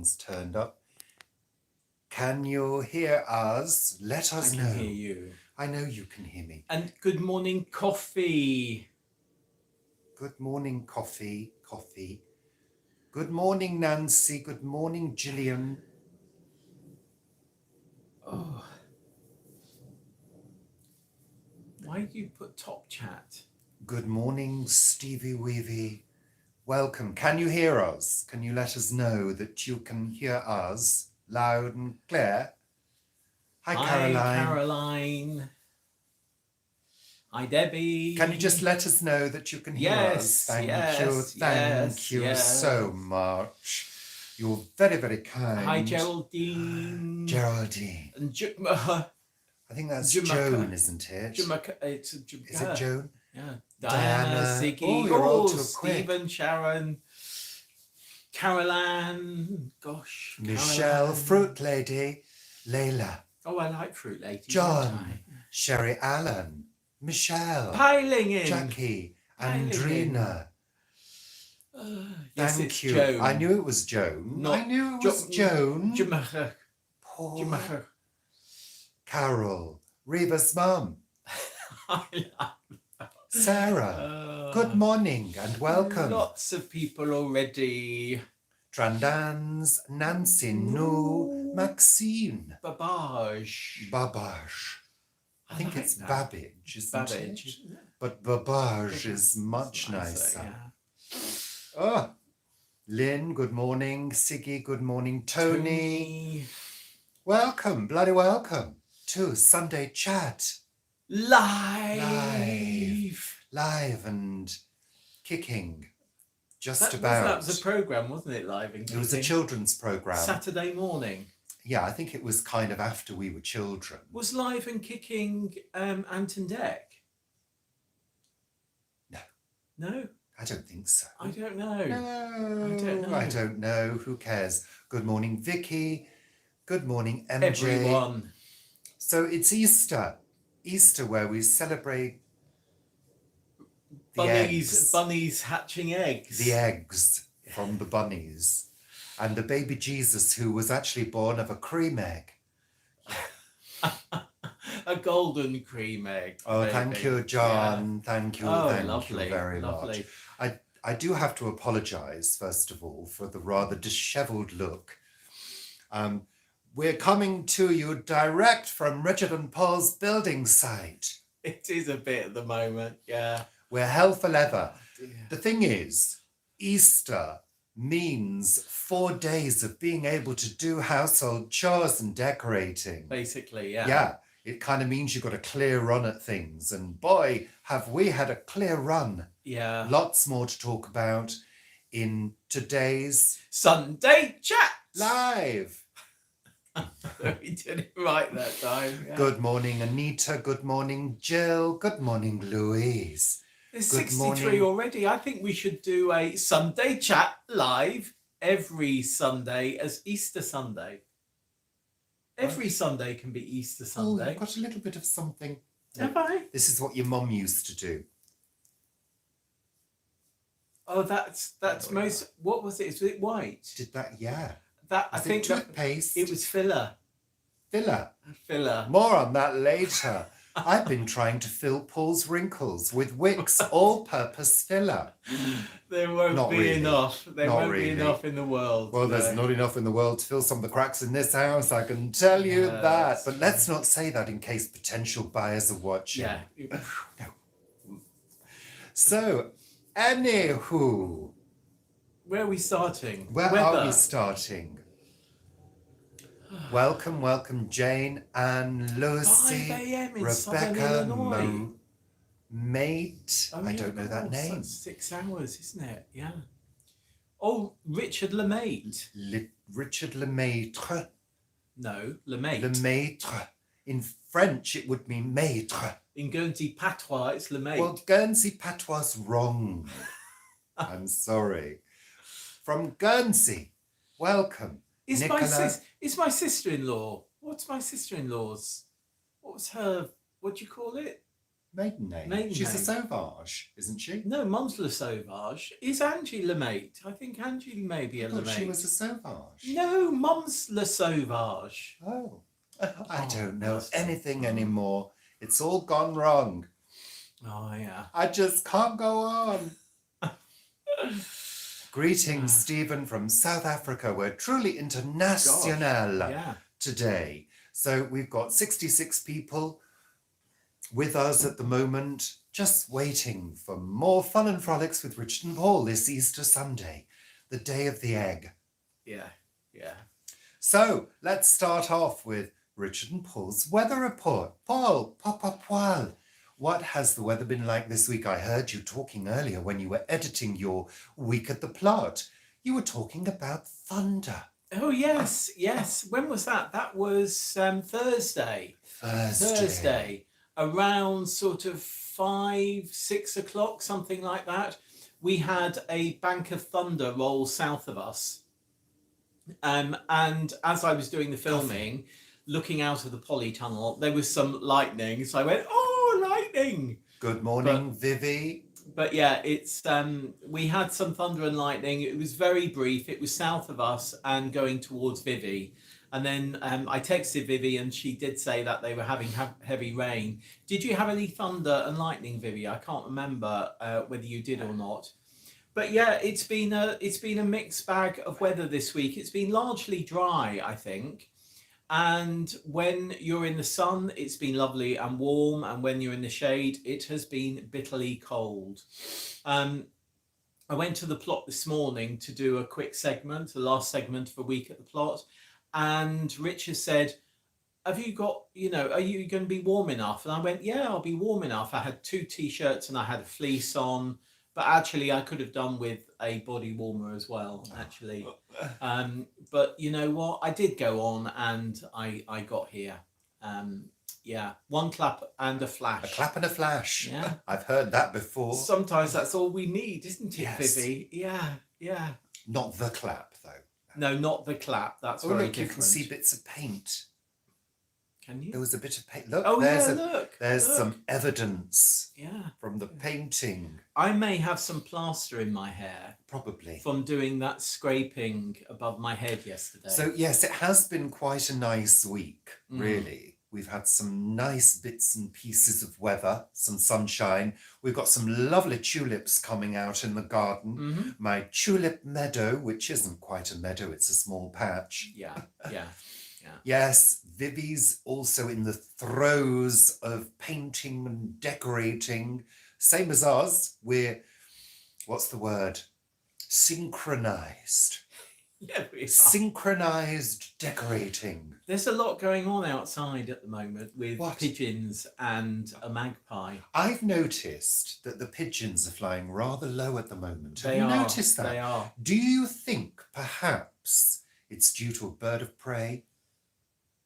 things turned up. Can you hear us? Let us know. I can hear you. I know you can hear me. And good morning, coffee. Good morning, coffee. Good morning, Nancy. Good morning, Gillian. Oh. Why do you put top chat? Good morning, Stevie Weavy. Welcome. Can you hear us? Can you let us know that you can hear us loud and clear? Hi, Caroline. Caroline. Hi, Debbie. Can you just let us know that you can hear us? Thank you so much. You're very, very kind. Hi, Geraldine. Geraldine. And I think that's Joan, isn't it? Is it Joan? Yeah. Diana. Ziggy. Oh, you're all too Stephen, quick. Sharon. Caroline. Gosh. Michelle, Caroline. Fruit Lady. Layla. Oh, I like Fruit Lady. John. Sherry Allen. Michelle. Piling in. Jackie. Andrina. Yes, Thank it's you. Joan. I knew it was Joan. I knew it was Joan. Paul. Carol. Reva's mum. Sarah. Good morning and welcome. Lots of people already. Trandans, Nancy, Nu, Maxine. Babage. I think it's Babbage, isn't it? Isn't it? But Babage is much nicer. Yeah. Oh, Lynn, good morning. Siggy, good morning. Tony. Welcome, bloody welcome to Sunday Chat. Live and kicking. That was a programme, wasn't it? Live and Kicking. It was a children's programme. Saturday morning. Yeah, I think it was kind of after we were children. Was Live and Kicking Anton Deck? No? I don't think so. I don't know. I don't know. Who cares? Good morning, Vicky. Good morning, MJ. Everyone. So it's Easter. Easter where we celebrate bunnies hatching eggs. The eggs from the bunnies. And the baby Jesus who was actually born of a cream egg. A golden cream egg. Oh, baby. Thank you, John. Yeah. Thank you very much. I do have to apologise, first of all, for the rather dishevelled look. We're coming to you direct from Richard and Paul's building site. It is a bit at the moment, yeah. We're hell for leather. Oh, the thing is, Easter means 4 days of being able to do household chores and decorating. Basically, yeah. Yeah, it kind of means you've got a clear run at things. And boy, have we had a clear run. Yeah. Lots more to talk about in today's Sunday Chat Live. We did it right that time. Yeah. Good morning, Anita. Good morning, Jill. Good morning, Louise. There's 63 already. I think we should do a Sunday Chat Live every Sunday as Easter Sunday. Every Sunday can be Easter Sunday. Oh, you've got a little bit of something. Have I? This is what your mum used to do. Oh, that's most. What was it? Was it white? Did that? Yeah. I think toothpaste. It was filler. Filler. More on that later. I've been trying to fill Paul's wrinkles with Wick's all-purpose filler. There won't be enough. There won't be enough in the world. Well, there's not enough in the world to fill some of the cracks in this house, I can tell you that. But let's not say that in case potential buyers are watching. Yeah. No. So, anywho. Where are we starting? Where are we starting? Welcome, Jane and Lucy, 5 a.m. in Rebecca, Mate. I don't know that name. That's 6 hours, isn't it? Yeah. Oh, Richard Lemaitre. Richard Lemaitre. No, Lemaitre. Lemaitre. In French, it would mean maître. In Guernsey patois, it's Lemaitre. Well, Guernsey patois wrong. I'm sorry. From Guernsey, welcome. Is my sister-in-law? What's my sister-in-law's? What was her? What do you call it? maiden name? Maiden She's name. a Sauvage, isn't she? No, Mum's Le Sauvage. Is Angie LeMaitre? I think Angie may be a I thought she LeMaitre. was a Sauvage. No, Mum's Le Sauvage. Oh, I don't know that's anything anymore. It's all gone wrong. Oh, yeah. I just can't go on. Greetings, Stephen, from South Africa. We're truly international today. So we've got 66 people with us at the moment, just waiting for more fun and frolics with Richard and Paul this Easter Sunday, the day of the egg. Yeah. So let's start off with Richard and Paul's weather report. Paul, what has the weather been like this week? I heard you talking earlier when you were editing your week at the plot. You were talking about thunder. Oh, yes. When was that? That was Thursday. Thursday. Around sort of 5, 6 o'clock, something like that. We had a bank of thunder roll south of us. And as I was doing the filming, looking out of the polytunnel, there was some lightning. So I went, oh, lightning. Good morning, Vivi. But yeah, it's we had some thunder and lightning. It was very brief. It was south of us and going towards Vivi. And then I texted Vivi and she did say that they were having heavy rain. Did you have any thunder and lightning, Vivi? I can't remember whether you did or not. But yeah, it's been a mixed bag of weather this week. It's been largely dry, I think. And when you're in the sun, it's been lovely and warm. And when you're in the shade, it has been bitterly cold. I went to the plot this morning to do a quick segment, the last segment of a week at the plot. And Richard said, have you got, are you going to be warm enough? And I went, yeah, I'll be warm enough. I had 2 T-shirts and I had a fleece on. But actually, I could have done with a body warmer as well, actually. But you know what? I did go on and I got here. One clap and a flash. A clap and a flash. Yeah. I've heard that before. Sometimes that's all we need, isn't it, Yes. Vivi? Yeah. Not the clap, though. No, not the clap. That's very look, different. You can see bits of paint. Can you? There was a bit of paint. Look, look. There's some evidence Yeah. from the painting. I may have some plaster in my hair. Probably. From doing that scraping above my head yesterday. So, yes, it has been quite a nice week, really. We've had some nice bits and pieces of weather, some sunshine. We've got some lovely tulips coming out in the garden. Mm-hmm. My tulip meadow, which isn't quite a meadow, it's a small patch. Yeah. Yes, Vivi's also in the throes of painting and decorating. Same as us, we're, what's the word? Synchronized. Yeah, we are. Synchronized decorating. There's a lot going on outside at the moment with pigeons and a magpie. I've noticed that the pigeons are flying rather low at the moment. They Have you are. noticed that? They are. Do you think perhaps it's due to a bird of prey?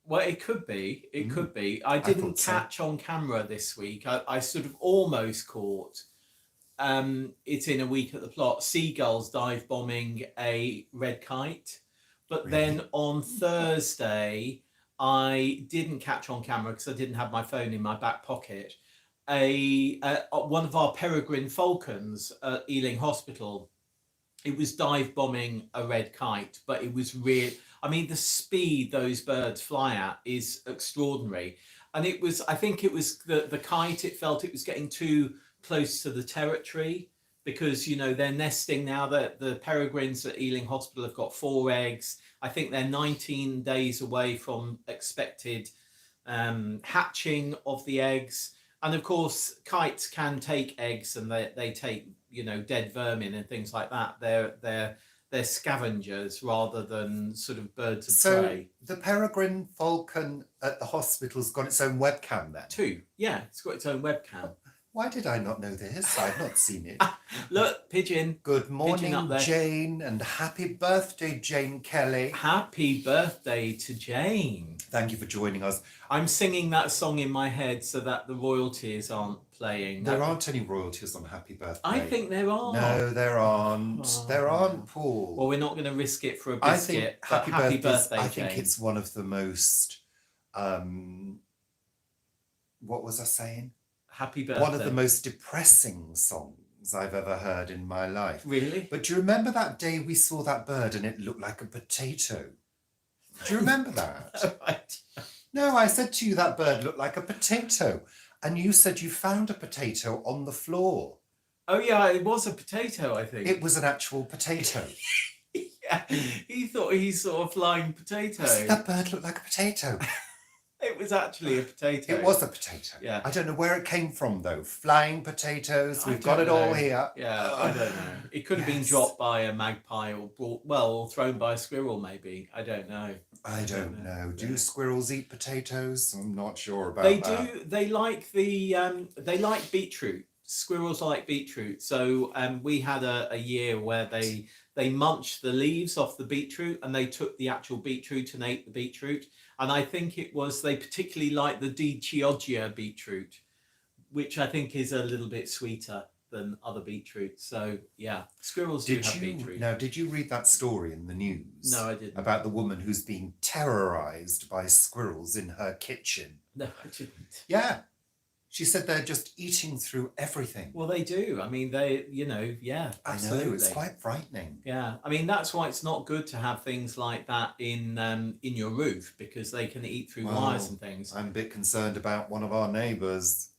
Well, it could be. It could be. I didn't catch on camera this week. I sort of almost caught it in a week at the plot. Seagulls dive bombing a red kite. But then on Thursday, I didn't catch on camera because I didn't have my phone in my back pocket. One of our peregrine falcons at Ealing Hospital, it was dive bombing a red kite, but it was real. I mean, the speed those birds fly at is extraordinary. And I think it was the kite, it felt it was getting too close to the territory because, they're nesting now. The peregrines at Ealing Hospital have got 4 eggs. I think they're 19 days away from expected hatching of the eggs. And of course, kites can take eggs and they take, dead vermin and things like that. They're scavengers rather than sort of birds of prey. So the peregrine falcon at the hospital's got its own webcam then? 2. Yeah, it's got its own webcam. Why did I not know this? I've not seen it. Look, pigeon. Good morning, Pigeon up there. Jane, and happy birthday, Jane Kelly. Happy birthday to Jane. Thank you for joining us. I'm singing that song in my head so that the royalties aren't playing. There aren't any royalties on Happy Birthday. I think there are. No, there aren't. Oh. There aren't, Paul. Well, we're not going to risk it for a I biscuit. think Happy Birthday, I Jane. think it's one of the most, what was I saying? Happy birthday. One of the most depressing songs I've ever heard in my life. Really? But do you remember that day we saw that bird and it looked like a potato? Do you remember that? Right. No, I said to you that bird looked like a potato. And you said you found a potato on the floor. Oh, yeah, it was a potato, I think. It was an actual potato. Yeah, he thought he saw a flying potato. I said, that bird looked like a potato. It was actually a potato. It was a potato. Yeah. I don't know where it came from, though. Flying potatoes. I We've got it don't all know. here. Yeah, I don't know. It could have been dropped by a magpie or or thrown by a squirrel, maybe. I don't know. I don't know. Do Yeah. squirrels eat potatoes? I'm not sure about They that. do. They like they like beetroot. Squirrels like beetroot. So we had a year where they munched the leaves off the beetroot and they took the actual beetroot and ate the beetroot. And I think it was they particularly like the Di Chioggia beetroot, which I think is a little bit sweeter than other beetroots. So yeah, squirrels do have beetroot. Now, did you read that story in the news? No, I didn't. About the woman who's being terrorized by squirrels in her kitchen. No, I didn't. Yeah. She said they're just eating through everything. Well, they do. I mean, yeah, absolutely. I know, it's quite frightening. Yeah, I mean that's why it's not good to have things like that in your roof, because they can eat through wires and things. I'm a bit concerned about one of our neighbours.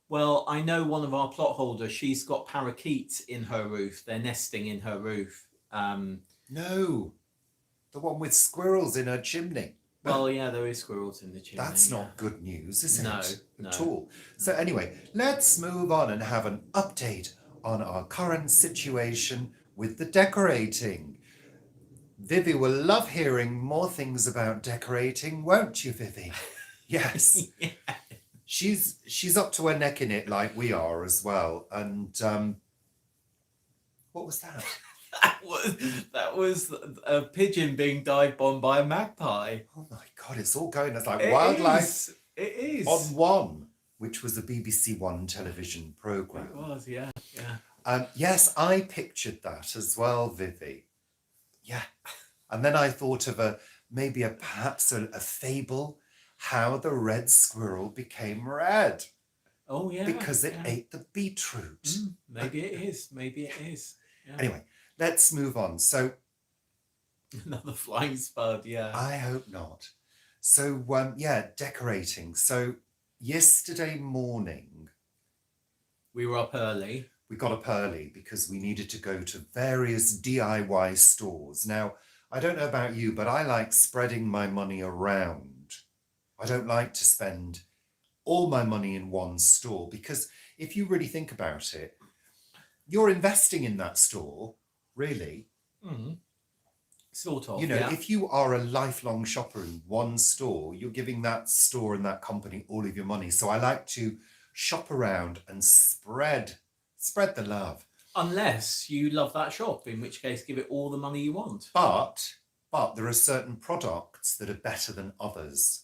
Well, I know one of our plot holders. She's got parakeets in her roof. They're nesting in her roof. No, the one with squirrels in her chimney. Well, yeah, there is squirrels in the chimney. That's not good news, is it? No, At all. So anyway, let's move on and have an update on our current situation with the decorating. Vivi will love hearing more things about decorating, won't you, Vivi? Yes. Yeah. She's up to her neck in it like we are as well. And what was that? That was a pigeon being dive bombed by a magpie. Oh my God, it's all going as like wildlife. It is. On One, which was a BBC One television programme. It was, yeah. Yes, I pictured that as well, Vivi. Yeah. And then I thought of perhaps a fable, how the red squirrel became red. Oh, yeah. Because it ate the beetroot. Maybe it is. Yeah. Anyway, let's move on. So, another flying spud, yeah. I hope not. So, decorating. So, yesterday morning, we were up early. We got up early because we needed to go to various DIY stores. Now, I don't know about you, but I like spreading my money around. I don't like to spend all my money in one store, because if you really think about it, you're investing in that store, really. Sort of. You know, if you are a lifelong shopper in one store, you're giving that store and that company all of your money. So I like to shop around and spread the love. Unless you love that shop, in which case give it all the money you want. But there are certain products that are better than others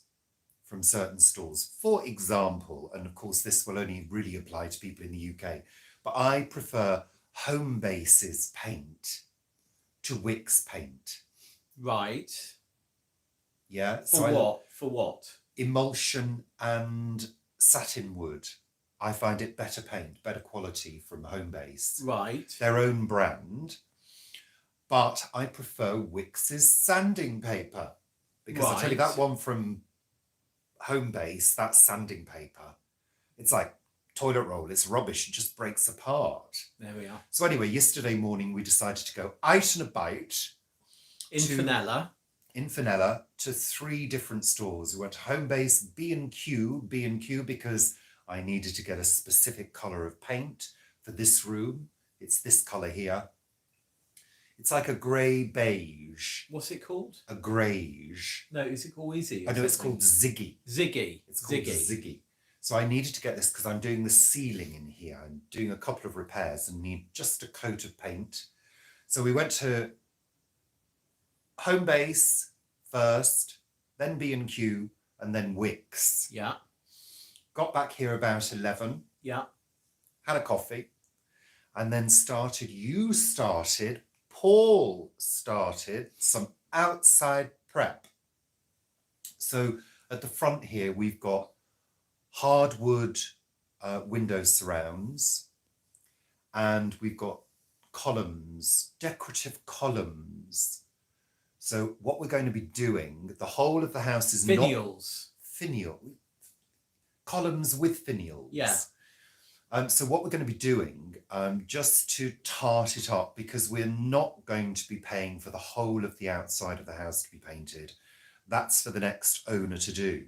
from certain stores. For example, and of course this will only really apply to people in the UK, but I prefer Homebase's paint to Wix paint. Right. Yeah. For what? Emulsion and satin wood. I find it better paint, better quality from Homebase. Right. Their own brand. But I prefer Wix's sanding paper. Because I tell you, that one from Homebase, that sanding paper, it's like toilet roll. It's rubbish. It just breaks apart. There we are. So anyway, yesterday morning, we decided to go out and about. In Fenella to 3 different stores. We went to Homebase, B&Q because I needed to get a specific colour of paint for this room. It's this colour here. It's like a grey beige. What's it called? A greige. No, is it called Easy? I know it's called Ziggy. Ziggy. It's called Ziggy. So I needed to get this because I'm doing the ceiling in here. I'm doing a couple of repairs and need just a coat of paint. So we went to Homebase first, then B&Q, and then Wix. Yeah. Got back here about 11. Yeah. Had a coffee. And then Paul started some outside prep. So at the front here, we've got hardwood window surrounds, and we've got columns, decorative columns. So what we're going to be doing, the whole of the house is Finials. Columns with finials. Yeah. So what we're going to be doing, just to tart it up, because we're not going to be paying for the whole of the outside of the house to be painted. That's for the next owner to do.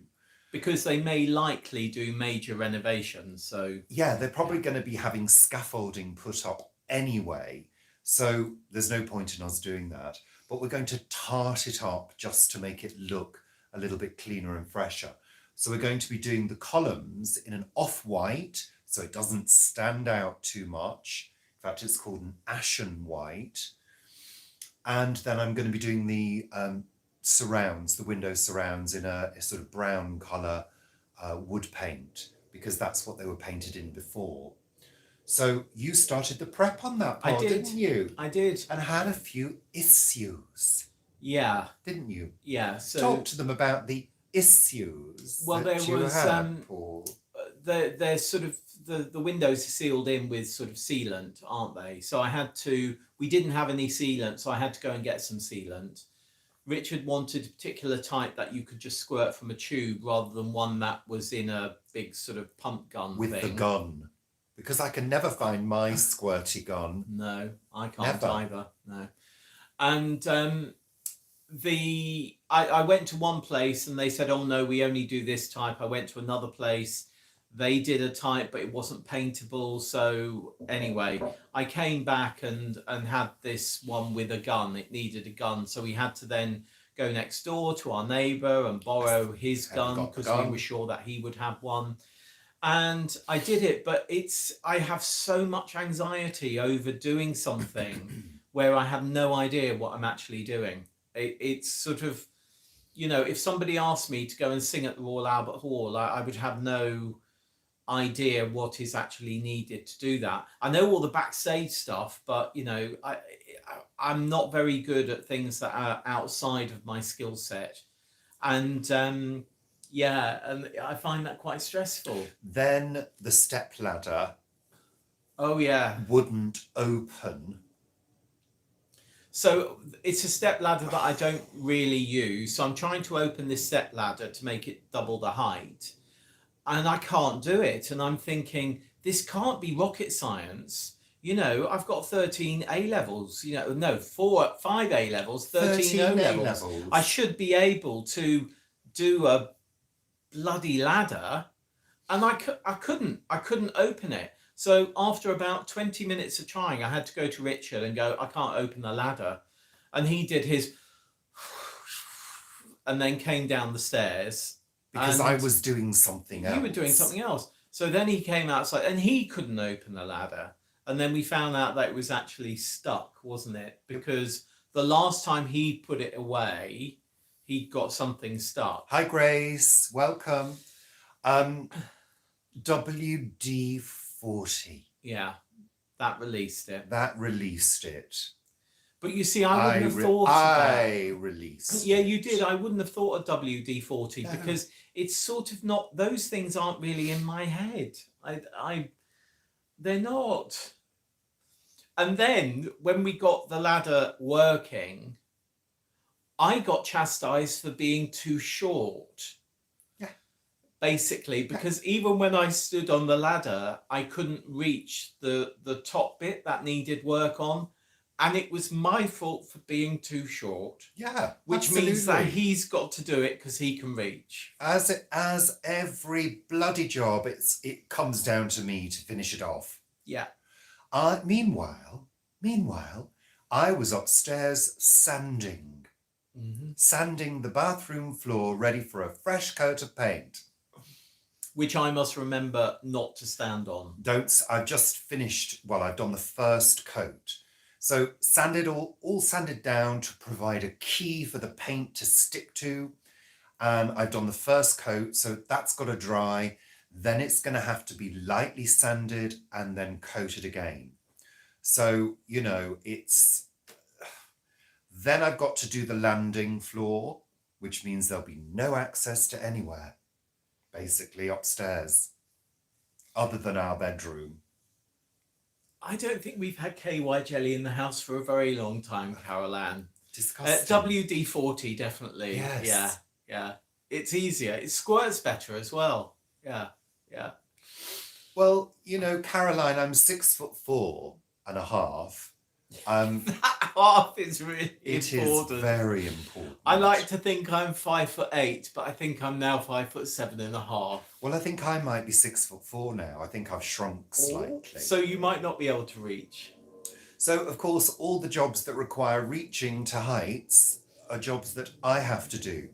Because they may likely do major renovations, so... Yeah, they're probably going to be having scaffolding put up anyway, so there's no point in us doing that. But we're going to tart it up just to make it look a little bit cleaner and fresher. So we're going to be doing the columns in an off-white, so it doesn't stand out too much. In fact, it's called an ashen white. And then I'm going to be doing the surrounds, the window surrounds, in a sort of brown colour wood paint, because that's what they were painted in before. So you started the prep on that part, didn't you? I did. And had a few issues. Yeah. Didn't you? Yeah. So talk to them about the issues. Well, that there was Paul. There's sort of the windows are sealed in with sort of sealant, aren't they? So we didn't have any sealant, so I had to go and get some sealant. Richard wanted a particular type that you could just squirt from a tube rather than one that was in a big sort of pump gun with thing. The gun. Because I can never find my squirty gun. No, I can't Never. either. No. And I went to one place and they said, oh no, we only do this type. I went to another place. They did a type, but it wasn't paintable. So anyway, I came back and had this one with a gun. It needed a gun. So we had to then go next door to our neighbour and borrow his gun because we were sure that he would have one. And I did it, but I have so much anxiety over doing something where I have no idea what I'm actually doing. It's sort of, if somebody asked me to go and sing at the Royal Albert Hall, I would have no idea what is actually needed to do that. I know all the backstage stuff, but I'm not very good at things that are outside of my skill set. And and I find that quite stressful. Then the step ladder. Oh yeah. Wouldn't open. So it's a step ladder that I don't really use. So I'm trying to open this step ladder to make it double the height. And I can't do it. And I'm thinking, this can't be rocket science. I've got 13 A levels, 5 A levels, 13 O levels. I should be able to do a bloody ladder. And I couldn't open it. So after about 20 minutes of trying, I had to go to Richard and go, I can't open the ladder. And he did his, and then came down the stairs. Because I was doing something else. You were doing something else. So then he came outside and he couldn't open the ladder. And then we found out that it was actually stuck, wasn't it? Because the last time he put it away, he got something stuck. Hi, Grace. Welcome. WD-40. Yeah, that released it. But you see, I wouldn't have thought of that. I released. Yeah, you did. I wouldn't have thought of WD-40 because it's sort of not. Those things aren't really in my head. They're not. And then when we got the ladder working, I got chastised for being too short. Yeah. Basically, because even when I stood on the ladder, I couldn't reach the top bit that needed work on. And it was my fault for being too short. Yeah, which absolutely. means that he's got to do it because he can reach. As every bloody job, it comes down to me to finish it off. Yeah. Meanwhile, I was upstairs sanding. Mm-hmm. Sanding the bathroom floor ready for a fresh coat of paint. Which I must remember not to stand on. I've just finished, I've done the first coat. So sanded all sanded down to provide a key for the paint to stick to. I've done the first coat, so that's got to dry. Then it's going to have to be lightly sanded and then coated again. So, then I've got to do the landing floor, which means there'll be no access to anywhere, basically upstairs. other than our bedroom. I don't think we've had KY jelly in the house for a very long time, Carol Ann. Disgusting. WD-40, definitely. Yes. Yeah. It's easier. It squirts better as well. Yeah. Well, Caroline, I'm 6'4.5". That half is really It important. is very important. I like to think I'm 5'8", but I think I'm now 5'7.5". Well, I think I might be 6'4" now. I think I've shrunk slightly. So you might not be able to reach. So, of course, all the jobs that require reaching to heights are jobs that I have to do.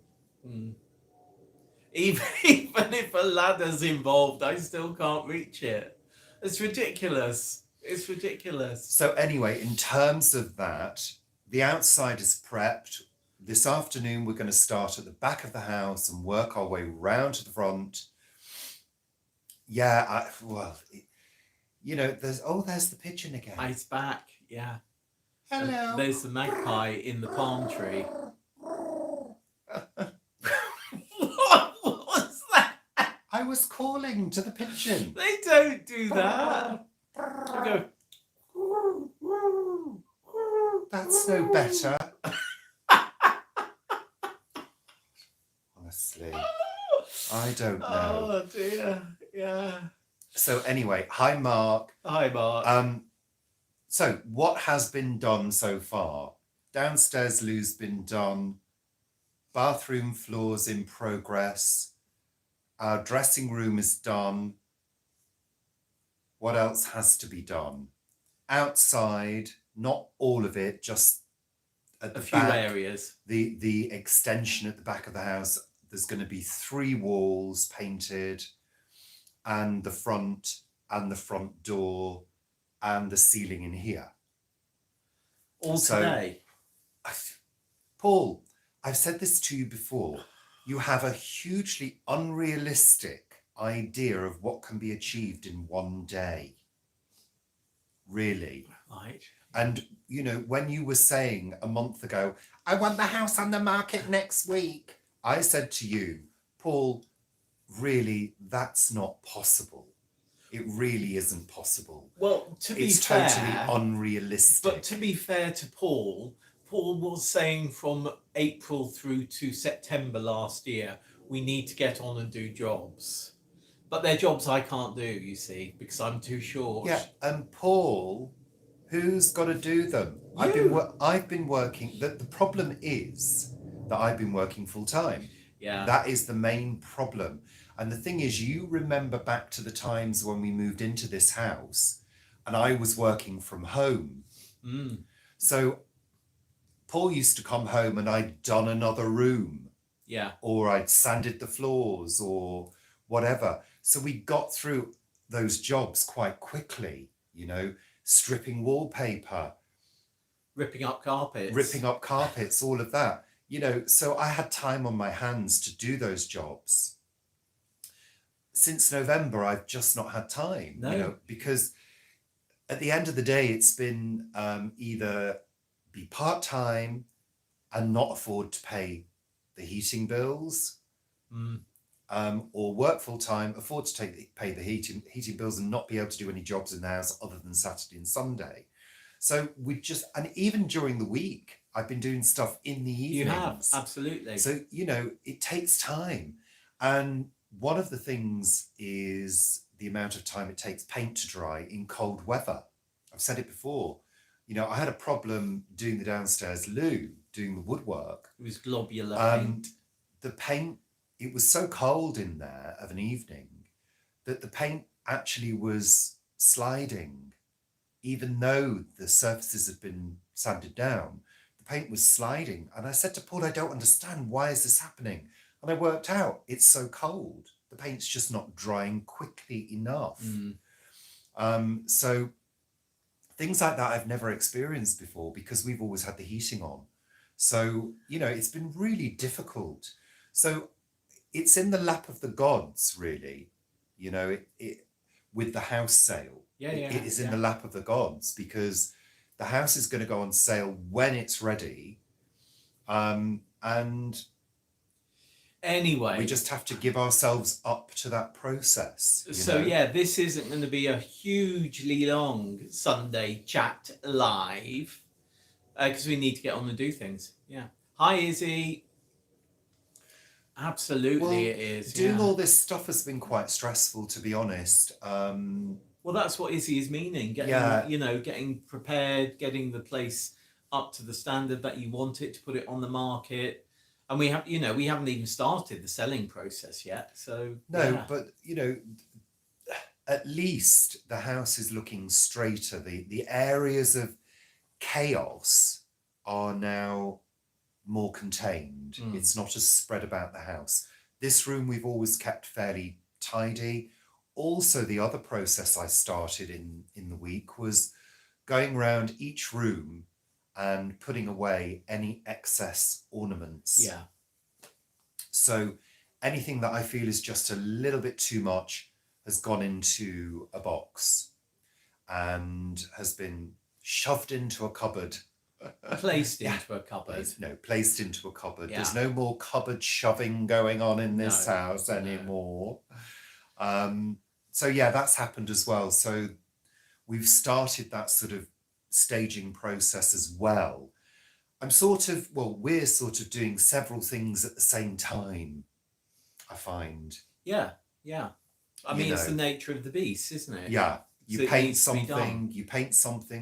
Even if a ladder's involved, I still can't reach it. It's ridiculous. It's ridiculous. So anyway, in terms of that, the outside is prepped. This afternoon, we're going to start at the back of the house and work our way round to the front. Yeah, there's the pigeon again. It's back, yeah. Hello. There's the magpie in the palm tree. What was that? I was calling to the pigeon. They don't do that. They go. That's no better. Honestly, I don't know. Oh dear, yeah. So anyway, hi Mark. Hi Mark. So what has been done so far? Downstairs loo's been done. Bathroom floors in progress. Our dressing room is done. What else has to be done? Outside, not all of it, just at the few back, areas. The extension at the back of the house, there's going to be 3 walls painted, and the front door and the ceiling in here. All today. Paul, I've said this to you before. You have a hugely unrealistic idea of what can be achieved in one day. Really. Right. And, when you were saying a month ago, I want the house on the market next week, I said to you, Paul, really, that's not possible. It really isn't possible. Well, it's totally unrealistic. But to be fair to Paul was saying from April through to September last year, we need to get on and do jobs. But they're jobs I can't do, you see, because I'm too short. Yeah, and Paul, who's got to do them? You. I've been working. The problem is that I've been working full time. Yeah. That is the main problem. And the thing is, you remember back to the times when we moved into this house and I was working from home. So Paul used to come home and I'd done another room. Yeah. Or I'd sanded the floors or whatever. So we got through those jobs quite quickly, stripping wallpaper. Ripping up carpets, all of that. So I had time on my hands to do those jobs. Since November, I've just not had time, because at the end of the day, it's been either be part-time and not afford to pay the heating bills, or work full-time, afford to pay the heating bills and not be able to do any jobs in the house other than Saturday and Sunday. So and even during the week, I've been doing stuff in the evenings. You have, absolutely. So, it takes time. And one of the things is the amount of time it takes paint to dry in cold weather. I've said it before. I had a problem doing the downstairs loo, doing the woodwork. It was globular paint. The paint, it was so cold in there of an evening that the paint actually was sliding. Even though the surfaces had been sanded down, the paint was sliding. And I said to Paul, I don't understand. Why is this happening? And I worked out it's so cold. The paint's just not drying quickly enough. So things like that I've never experienced before because we've always had the heating on. So, it's been really difficult. So it's in the lap of the gods, really, with the house sale. It is in the lap of the gods because the house is going to go on sale when it's ready. And Anyway, we just have to give ourselves up to that process. So yeah, this isn't going to be a hugely long Sunday chat live because we need to get on and do things. Yeah. Hi, Izzy. Absolutely, well, it is. Doing all this stuff has been quite stressful, to be honest. Well, that's what Izzy is meaning. Getting prepared, getting the place up to the standard that you want it, to put it on the market. And we haven't even started the selling process yet. So no, but at least the house is looking straighter. The areas of chaos are now more contained. It's not as spread about the house. This room we've always kept fairly tidy. Also, the other process I started in the week was going around each room and putting away any excess ornaments. Yeah. So anything that I feel is just a little bit too much has gone into a box and has been shoved into a cupboard. Placed into a cupboard. Placed into a cupboard. Yeah. There's no more cupboard shoving going on in this house anymore. So yeah, that's happened as well. So we've started that sort of staging process as well. we're sort of doing several things at the same time, I find. Yeah. I mean, it's the nature of the beast, isn't it? Yeah. You paint something,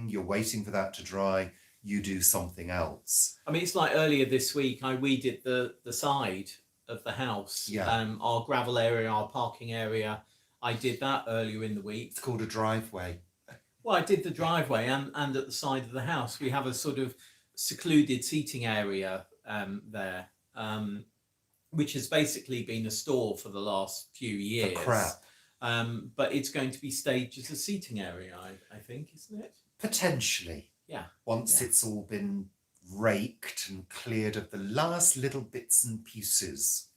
you're waiting for that to dry, you do something else. I mean, it's like earlier this week, I redid the side of the house. Yeah. Our gravel area, our parking area. I did that earlier in the week. It's called a driveway. Well, I did the driveway and at the side of the house. We have a sort of secluded seating area there, which has basically been a store for the last few years. For crap. But it's going to be staged as a seating area, I think, isn't it? Potentially. Yeah. Once it's all been raked and cleared of the last little bits and pieces.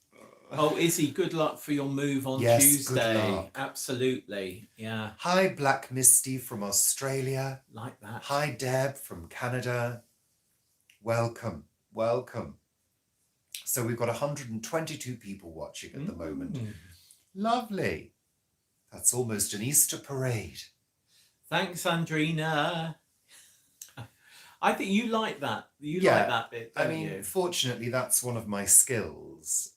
Oh, Izzy, good luck for your move on Tuesday. Good luck. Absolutely. Yeah. Hi, Black Misty from Australia. Like that. Hi, Deb from Canada. Welcome. So we've got 122 people watching at the moment. Lovely. That's almost an Easter parade. Thanks, Andrina. I think you like that. Like that bit, don't you? Fortunately, that's one of my skills.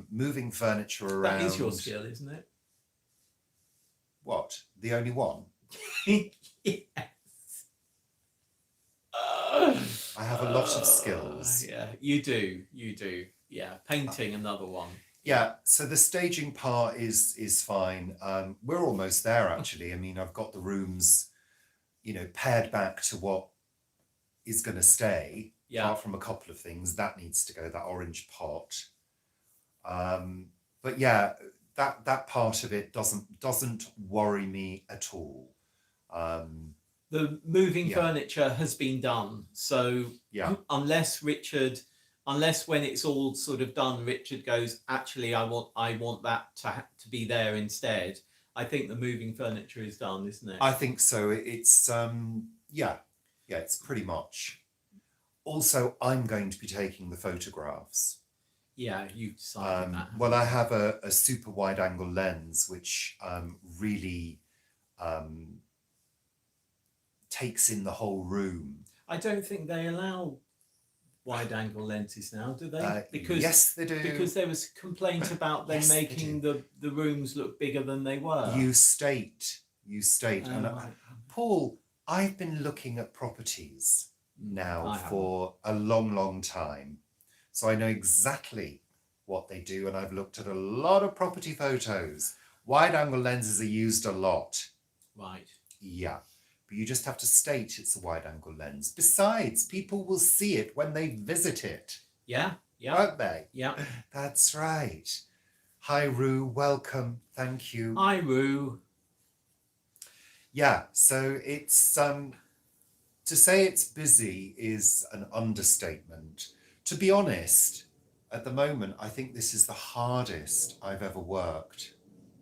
Moving furniture around. That is your skill, isn't it? What? The only one? Yes. I have a lot of skills. Yeah, you do. Yeah, painting, another one. Yeah, so the staging part is fine. We're almost there, actually. I mean, I've got the rooms, pared back to what is going to stay. Yeah. Apart from a couple of things that needs to go, that orange pot. But yeah, that part of it doesn't worry me at all. The moving furniture has been done, so unless when it's all sort of done, Richard goes, actually, I want that to be there instead. I think the moving furniture is done, isn't it? I think so. It's it's pretty much. Also, I'm going to be taking the photographs. Yeah, you decided that. Well, I have a super wide angle lens, which really takes in the whole room. I don't think they allow wide angle lenses now, do they? Yes, they do. Because there was complaint about them making the rooms look bigger than they were. You state. Paul, I've been looking at properties now for a long time. So I know exactly what they do, and I've looked at a lot of property photos. Wide angle lenses are used a lot. Right. Yeah. But you just have to state it's a wide angle lens. Besides, people will see it when they visit it. Yeah. Won't they? Yeah. That's right. Hi, Rue. Welcome. Thank you. Hi, Rue. Yeah. So it's to say it's busy is an understatement. To be honest, at the moment, I think this is the hardest I've ever worked.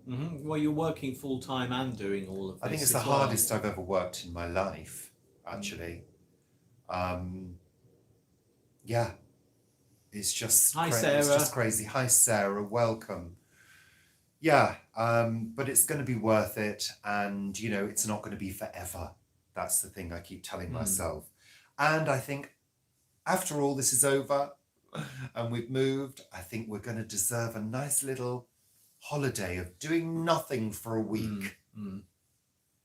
Mm-hmm. Well, you're working full time and doing all of this. I think it's the hardest I've ever worked in my life, actually. Yeah. It's just Hi, It's Sarah. just crazy. Hi, Sarah. Welcome. Yeah, but it's going to be worth it, and it's not going to be forever. That's the thing I keep telling myself. And I think after all this is over and we've moved, I think we're going to deserve a nice little holiday of doing nothing for a week.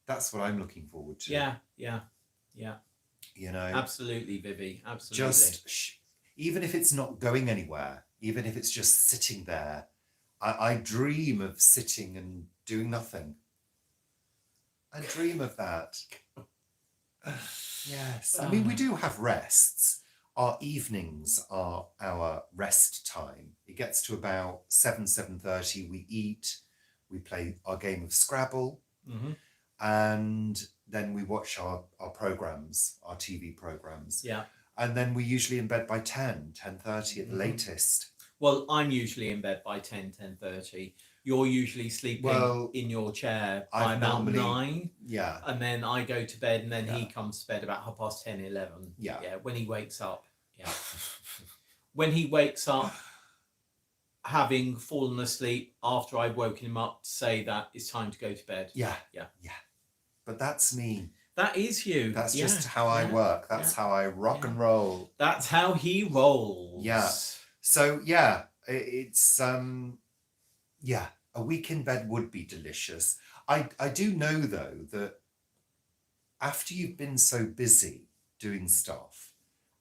That's what I'm looking forward to. Yeah. Absolutely, Vivi. Absolutely. Just even if it's not going anywhere, even if it's just sitting there, I dream of sitting and doing nothing. I dream of that. Yes. I mean, we do have rests. Our evenings are our rest time. It gets to about 7:30. We eat. We play our game of Scrabble. And then we watch our programs, our TV programs. Yeah. And then we're usually in bed by 10:30 at the latest. Well, I'm usually in bed by 10:30. You're usually sleeping in your chair by about 9. Yeah. And then I go to bed, and then he comes to bed about 10:30, 11. Yeah. Yeah, when he wakes up. Yeah. When he wakes up, having fallen asleep after I've woken him up to say that it's time to go to bed. Yeah. But that's me. That is you. That's just how I work. That's how I rock and roll. That's how he rolls. Yeah. So it's a week in bed would be delicious. I do know though that after you've been so busy doing stuff,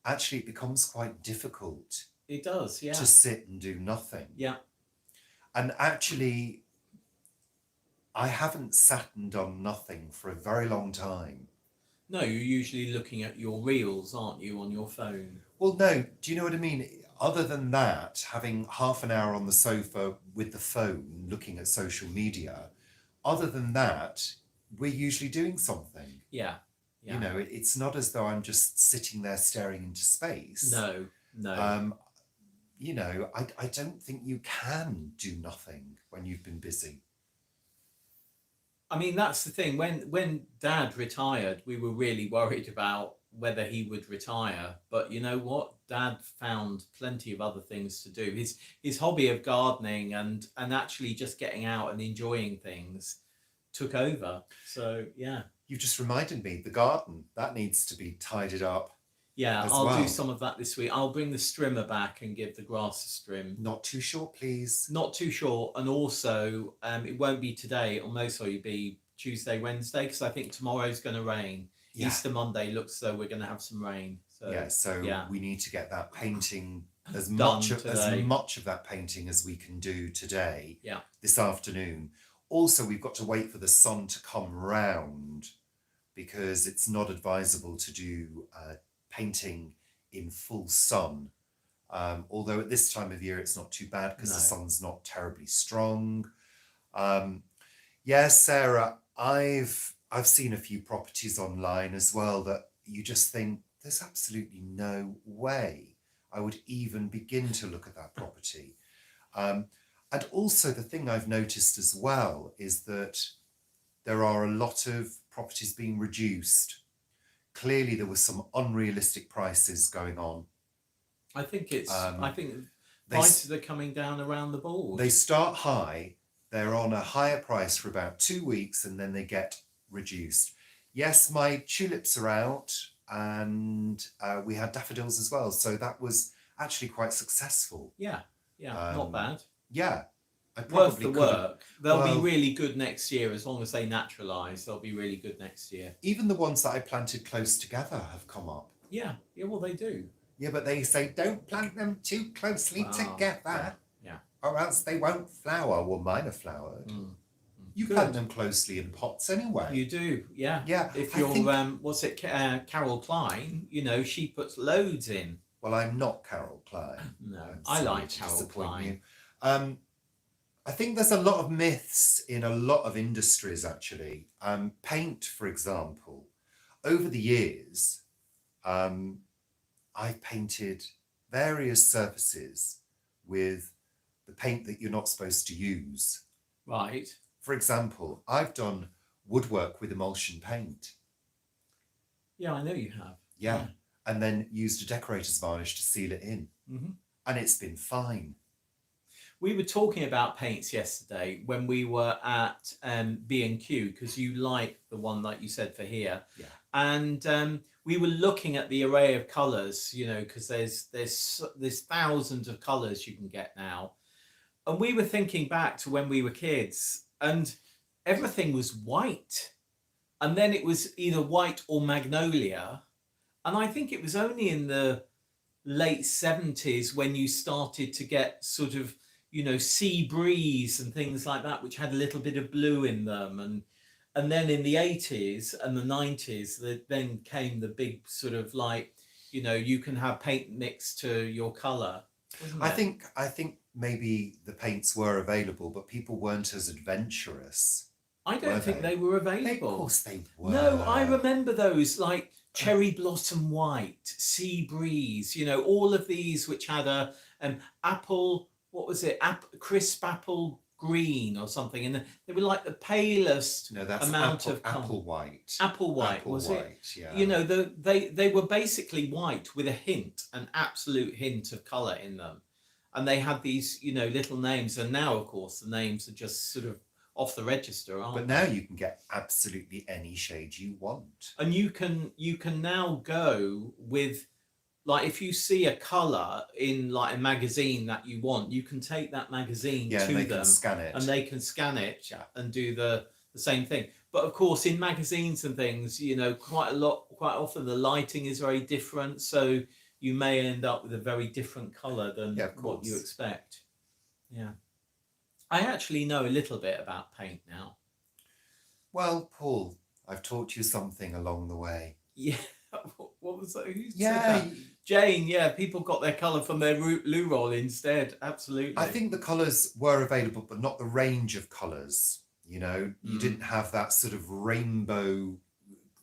actually it becomes quite difficult. It does, yeah. To sit and do nothing. Yeah. And actually, I haven't sat and done nothing for a very long time. No, you're usually looking at your reels, aren't you, on your phone? Well, no. Do you know what I mean? Other than that, having half an hour on the sofa with the phone, looking at social media, other than that, we're usually doing something. Yeah. It's not as though I'm just sitting there staring into space. No. I don't think you can do nothing when you've been busy. I mean, that's the thing. When Dad retired, we were really worried about whether he would retire. But you know what? Dad found plenty of other things to do. His hobby of gardening and actually just getting out and enjoying things took over. So, yeah. You've just reminded me, the garden, that needs to be tidied up. Yeah, I'll do some of that this week. I'll bring the strimmer back and give the grass a strim. Not too short, please. Not too short. And also, it won't be today. It'll most likely be Tuesday, Wednesday, because I think tomorrow's going to rain. Yeah. Easter Monday looks as though we're going to have some rain. So we need to get that painting, as much of that painting as we can do today, this afternoon. Also, we've got to wait for the sun to come round, because it's not advisable to do painting in full sun. Although at this time of year it's not too bad because the sun's not terribly strong. Sarah, I've seen a few properties online as well that you just think there's absolutely no way I would even begin to look at that property. And also the thing I've noticed as well is that there are a lot of properties being reduced. Clearly there were some unrealistic prices going on. I think prices are coming down around the board. They start high, they're on a higher price for about 2 weeks, and then they get reduced. Yes, my tulips are out, and we had daffodils as well, so that was actually quite successful. Not bad. Yeah. Worth the work. They'll be really good next year as long as they naturalise. They'll be really good next year. Even the ones that I planted close together have come up. Yeah, well, they do. Yeah, but they say don't plant them too closely together, or else they won't flower. Well, mine are flowered. You plant them closely in pots anyway. You do, yeah. If you're, Carol Klein, she puts loads in. Well, I'm not Carol Klein. No, I like Carol Klein. I think there's a lot of myths in a lot of industries, actually. Paint, for example. Over the years, I've painted various surfaces with the paint that you're not supposed to use. Right. For example, I've done woodwork with emulsion paint. Yeah, I know you have. Yeah. And then used a decorator's varnish to seal it in. and it's been fine. We were talking about paints yesterday when we were at B&Q, because you like the one that you said for here. Yeah. And we were looking at the array of colours, you know, because there's thousands of colours you can get now. And we were thinking back to when we were kids, and everything was white. And then it was either white or magnolia. And I think it was only in the late 70s when you started to get sort of, you know, sea breeze and things like that, which had a little bit of blue in them. And then in the 80s and the 90s, then came the big sort of like, you know, you can have paint mixed to your colour. I think maybe the paints were available, but people weren't as adventurous. I don't think they were available. Of course they were. No, I remember those, like cherry blossom white, sea breeze, you know, all of these which had a apple, what was it, crisp apple green or something, and they were like the palest amount of colour. Apple white. Apple white, was white, it? Yeah. You know, they were basically white with a hint, an absolute hint of colour in them. And they had these, you know, little names. And now, of course, the names are just sort of off the register, aren't But now you can get absolutely any shade you want. And you can now go with, like, if you see a colour in like a magazine that you want, you can take that magazine to and they them, can scan it. and they can scan it and do the same thing. But of course, in magazines and things, you know, quite often the lighting is very different, so you may end up with a very different colour than what you expect. Yeah. I actually know a little bit about paint now. Well, Paul, I've taught you something along the way. Yeah. What was that? Who said that? Jane, yeah. People got their colour from their loo roll instead. Absolutely. I think the colours were available, but not the range of colours. You know, you didn't have that sort of rainbow,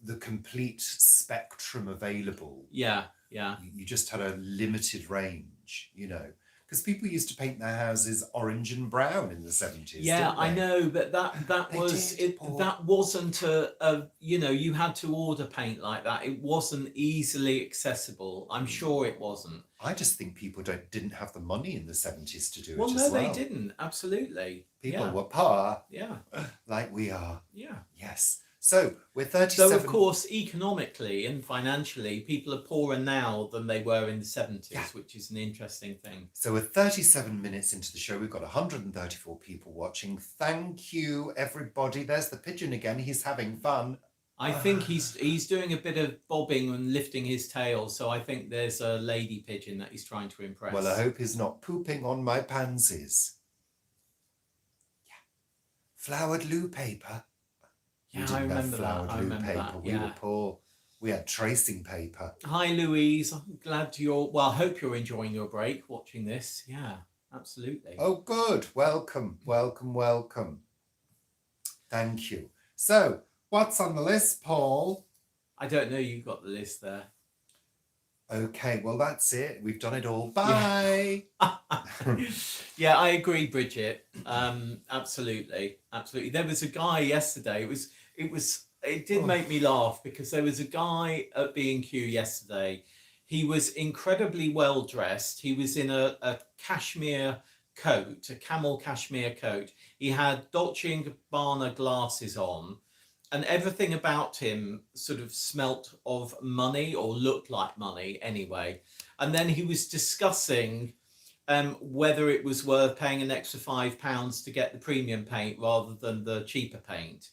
the complete spectrum available. Yeah, yeah. You just had a limited range, you know. Because people used to paint their houses orange and brown in the 70s. Yeah, I know, but that wasn't a you know, you had to order paint like that. It wasn't easily accessible. I'm sure it wasn't. I just think people didn't have the money in the 70s to do it. Well, no, they didn't. Absolutely. People were poor. Yeah. Like we are. Yeah. Yes. So we're 37. So of course, economically and financially, people are poorer now than they were in the 70s, which is an interesting thing. So we're 37 minutes into the show. We've got 134 people watching. Thank you, everybody. There's the pigeon again. He's having fun. I think he's doing a bit of bobbing and lifting his tail. So I think there's a lady pigeon that he's trying to impress. Well, I hope he's not pooping on my pansies. Yeah. Flowered loo paper. Yeah, I remember that. We were poor. We had tracing paper. Hi, Louise. I'm glad I hope you're enjoying your break watching this. Yeah, absolutely. Oh, good. Welcome, welcome, welcome. Thank you. So, what's on the list, Paul? I don't know. You got the list there. Okay, well, that's it. We've done it all. Bye. Yeah, I agree, Bridget. Absolutely. Absolutely. There was a guy yesterday. It did make me laugh because there was a guy at B&Q yesterday. He was incredibly well dressed. He was in a cashmere coat, a camel cashmere coat. He had Dolce & Gabbana glasses on, and everything about him sort of smelt of money, or looked like money anyway. And then he was discussing whether it was worth paying an extra £5 to get the premium paint rather than the cheaper paint.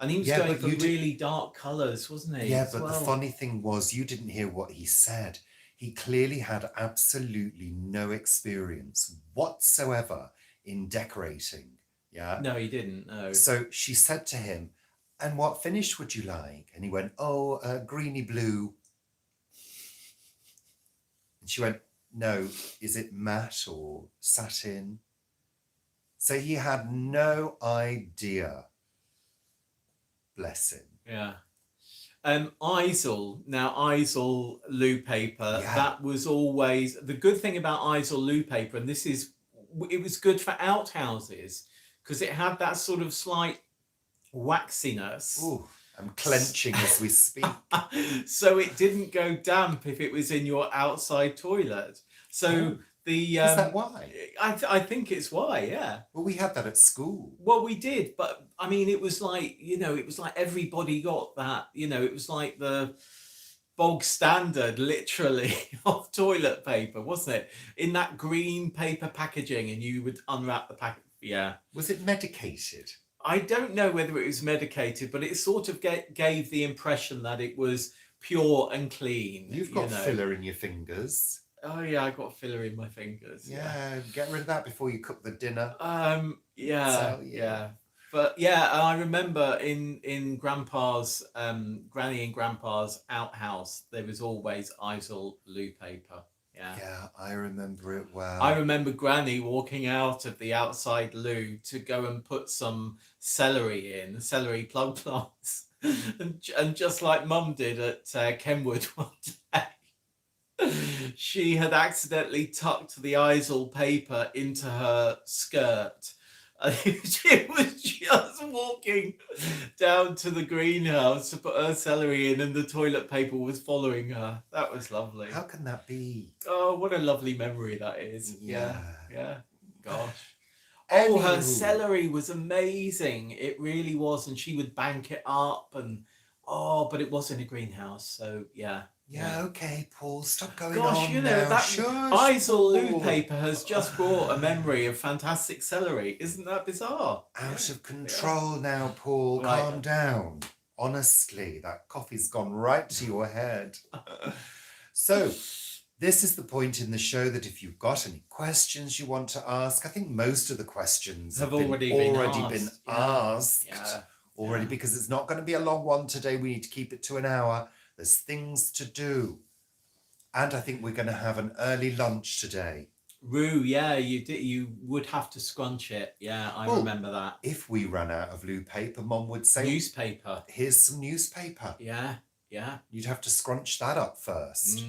And he was going for really dark colours, wasn't he? Yeah, but the funny thing was, you didn't hear what he said. He clearly had absolutely no experience whatsoever in decorating. Yeah. No, he didn't. No. So she said to him, "And what finish would you like?" And he went, "Oh, greeny blue." And she went, "No, is it matte or satin?" So he had no idea. Bless him. Yeah. Isle. Now, Isle loo paper, that was always the good thing about Isle loo paper, and it was good for outhouses because it had that sort of slight waxiness. Ooh, I'm clenching as we speak. So it didn't go damp if it was in your outside toilet. So Is that why? I think it's why, yeah. Well, we had that at school. Well, we did, but I mean, it was like, it was like everybody got that, it was like the bog standard, literally, of toilet paper, wasn't it? In that green paper packaging, and you would unwrap the packet. Yeah. Was it medicated? I don't know whether it was medicated, but it sort of gave the impression that it was pure and clean. You've got filler in your fingers. Oh yeah, I got filler in my fingers. Yeah, get rid of that before you cook the dinner. Yeah. But yeah, I remember in Grandpa's, Granny and Grandpa's outhouse, there was always Isol loo paper. Yeah. Yeah, I remember it well. I remember Granny walking out of the outside loo to go and put some celery plug plants, and just like Mum did at Kenwood one day. She had accidentally tucked the Isol paper into her skirt. She was just walking down to the greenhouse to put her celery in, and the toilet paper was following her. That was lovely. How can that be? Oh, what a lovely memory that is. Yeah. Gosh. Anywho. Oh, her celery was amazing. It really was. And she would bank it up, but it was in a greenhouse. So yeah. Yeah, okay, Paul, stop going Gosh, on now. that Isol loo Paul. paper has just brought a memory of fantastic celery. Isn't that bizarre? Out of control now, Paul. Right. Calm down. Honestly, that coffee's gone right to your head. So, this is the point in the show that if you've got any questions you want to ask, I think most of the questions have already been asked. Already, because it's not going to be a long one today. We need to keep it to an hour. There's things to do. And I think we're going to have an early lunch today. Yeah, you would have to scrunch it. Yeah, I remember that. If we ran out of loo paper, Mum would say... Newspaper. Here's some newspaper. Yeah. You'd have to scrunch that up first.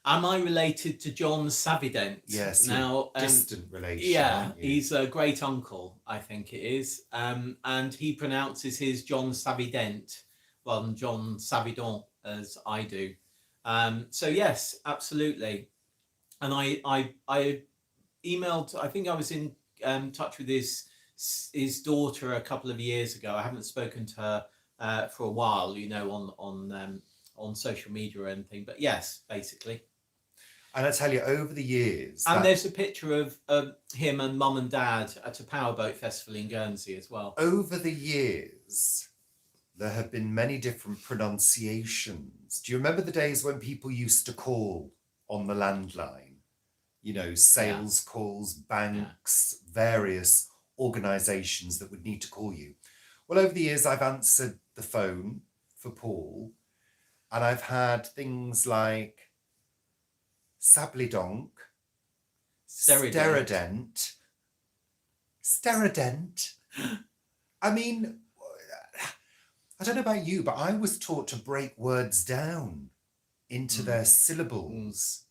Am I related to John Savident? Yes, now distant relation. Yeah, he's a great uncle, I think it is. And he pronounces his John Savident rather than John Savidon, as I do. So yes, absolutely. And I emailed, I think I was in touch with his daughter a couple of years ago. I haven't spoken to her for a while, on social media or anything. But yes, basically. And I tell you, over the years... And there's a picture of him and Mum and Dad at a powerboat festival in Guernsey as well. Over the years... there have been many different pronunciations. Do you remember the days when people used to call on the landline? Sales calls, banks, various organisations that would need to call you. Well, over the years, I've answered the phone for Paul, and I've had things like Sablidonk, Sterident. I mean... I don't know about you, but I was taught to break words down into their syllables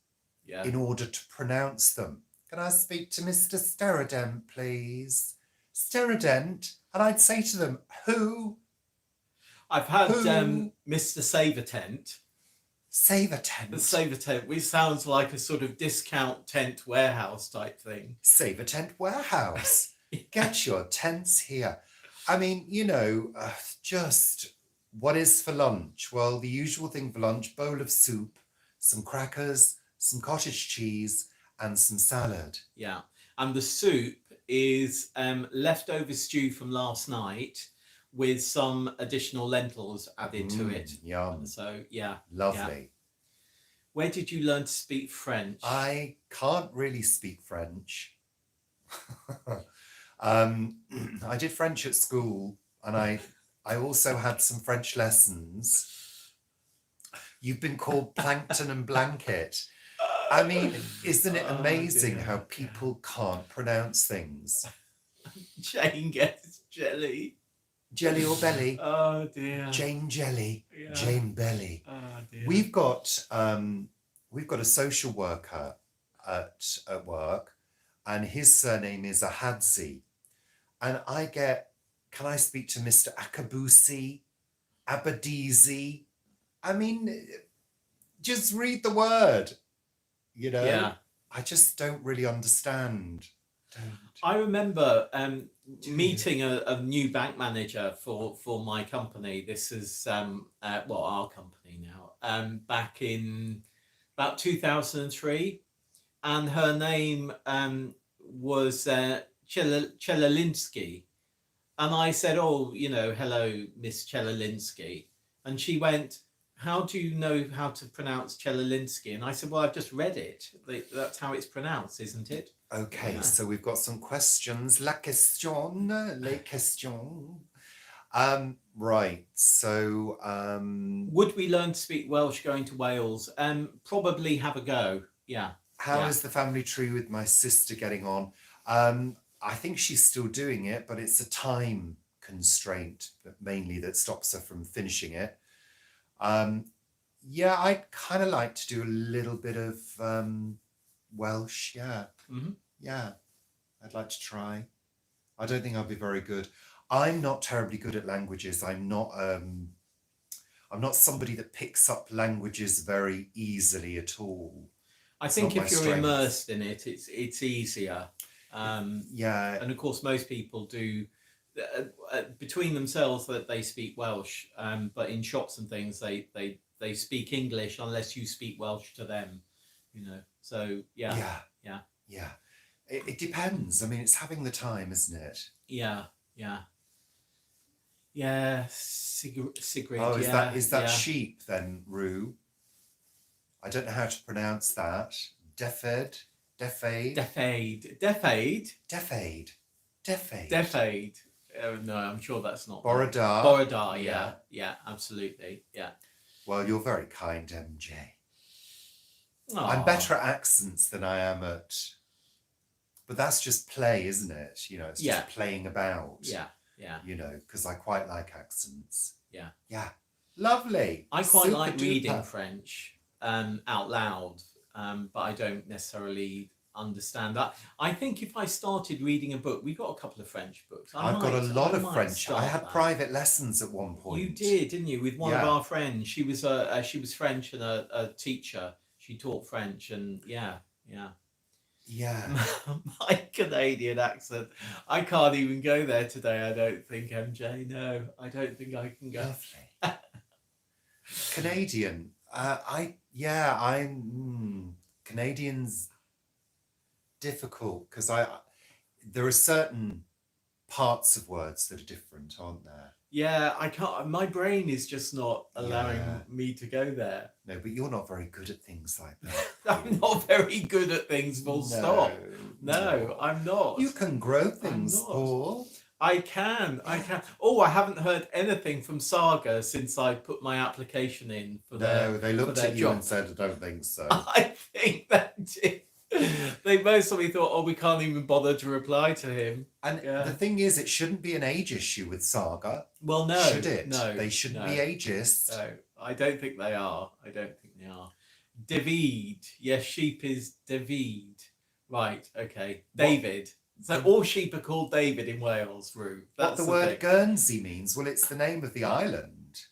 in order to pronounce them. Can I speak to Mr. Sterident, please? Sterident? And I'd say to them, who? I've had Mr. Save-A-Tent. Save-A-Tent? The Save-A-Tent, which sounds like a sort of discount tent warehouse type thing. Save-A-Tent warehouse. Get your tents here. I mean, just what is for lunch? Well, the usual thing for lunch, bowl of soup, some crackers, some cottage cheese, and some salad. Yeah. And the soup is leftover stew from last night with some additional lentils added to it. Yum. So, yeah. Lovely. Yeah. Where did you learn to speak French? I can't really speak French. I did French at school, and I also had some French lessons. You've been called Plankton and Blanket. I mean, isn't it amazing how people can't pronounce things? Jane gets jelly. Jelly or belly? Oh dear. Jane Jelly. Yeah. Jane Belly. Oh dear. We've got a social worker at work, and his surname is Ahadzi. And I get, can I speak to Mr. Akabusi? Abadizi? I mean, just read the word, Yeah. I just don't really understand. Don't. I remember Do meeting a new bank manager for my company. This is our company now. Back in about 2003, and her name was Chelalinsky. And I said, "Oh, hello, Miss Chelalinsky." And she went, "How do you know how to pronounce Chelalinsky?" And I said, "Well, I've just read it. That's how it's pronounced, isn't it?" Okay, Yeah. so we've got some questions. La question, les questions. Right, so would we learn to speak Welsh going to Wales? Probably have a go. Yeah. How is the family tree with my sister getting on? I think she's still doing it, but it's a time constraint mainly that stops her from finishing it. Yeah, I'd kind of like to do a little bit of Welsh. Yeah, yeah, I'd like to try. I don't think I'll be very good. I'm not terribly good at languages. I'm not somebody that picks up languages very easily at all. I think if you're immersed in it, it's easier. Yeah. And of course, most people do between themselves that they speak Welsh, but in shops and things they speak English unless you speak Welsh to them. So yeah. It depends. I mean, it's having the time, isn't it? Yeah. Sigrid. Oh, is that sheep then, Rue? I don't know how to pronounce that. Defade. No, I'm sure that's not. Borodar. Yeah, absolutely. Yeah. Well, you're very kind, MJ. Aww. I'm better at accents than I am at. But that's just play, isn't it? It's just playing about. Yeah. Because I quite like accents. Yeah. Lovely. I quite like reading French out loud, but I don't necessarily understand that. I think if I started reading a book, we got a couple of French books. I've got a lot of French. I had private lessons at one point. You did, didn't you? With one of our friends. She was French and a teacher. She taught French, and yeah. My Canadian accent. I can't even go there today, I don't think, MJ. No, I don't think I can go. Lovely. Canadian. Canadian's difficult because there are certain parts of words that are different, aren't there? Yeah, I can't. My brain is just not allowing me to go there. No, but you're not very good at things like that. I'm not very good at things, full stop. No, I'm not. You can grow things, Paul. I can. Oh, I haven't heard anything from Saga since I put my application in for their they looked at you job. and said, I don't think so. I think that they most of me thought, oh, we can't even bother to reply to him. And the thing is, it shouldn't be an age issue with Saga. Well, no. Should it? No. They shouldn't be ageist. No, I don't think they are. David. Yes, sheep is David. Right, okay. David. So all sheep are called David in Wales, Rue. That's what the word Guernsey means. Well, it's the name of the island.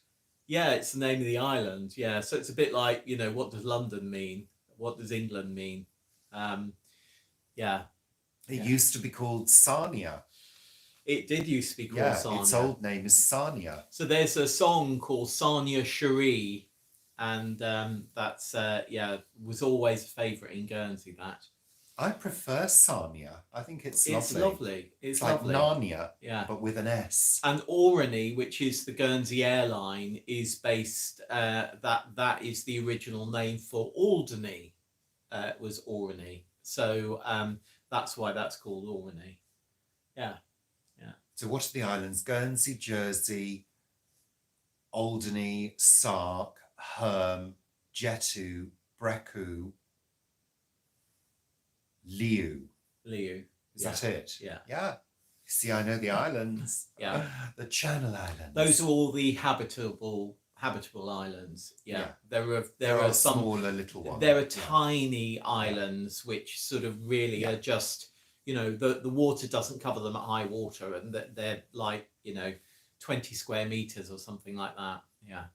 Yeah, it's the name of the island. Yeah, so it's a bit like, what does London mean? What does England mean? It used to be called Sarnia. It did used to be called Sarnia. Its old name is Sarnia. So there's a song called Sarnia Cherie, and that's was always a favourite in Guernsey. That I prefer Sarnia. I think it's lovely. It's lovely. It's like lovely. Narnia, but with an S. And Orkney, which is the Guernsey airline, is based. That is the original name for Alderney. Was Orkney. So that's why that's called Orkney. Yeah. So what are the islands? Guernsey, Jersey, Alderney, Sark, Herm, Jetu, Breccu, Liu. Is that it? Yeah. Yeah. See, I know the islands. Yeah. The Channel Islands. Those are all the habitable islands. Yeah. There are some smaller little ones. There are tiny islands which sort of really are just, the water doesn't cover them at high water, and they're like, 20 square meters or something like that. Yeah.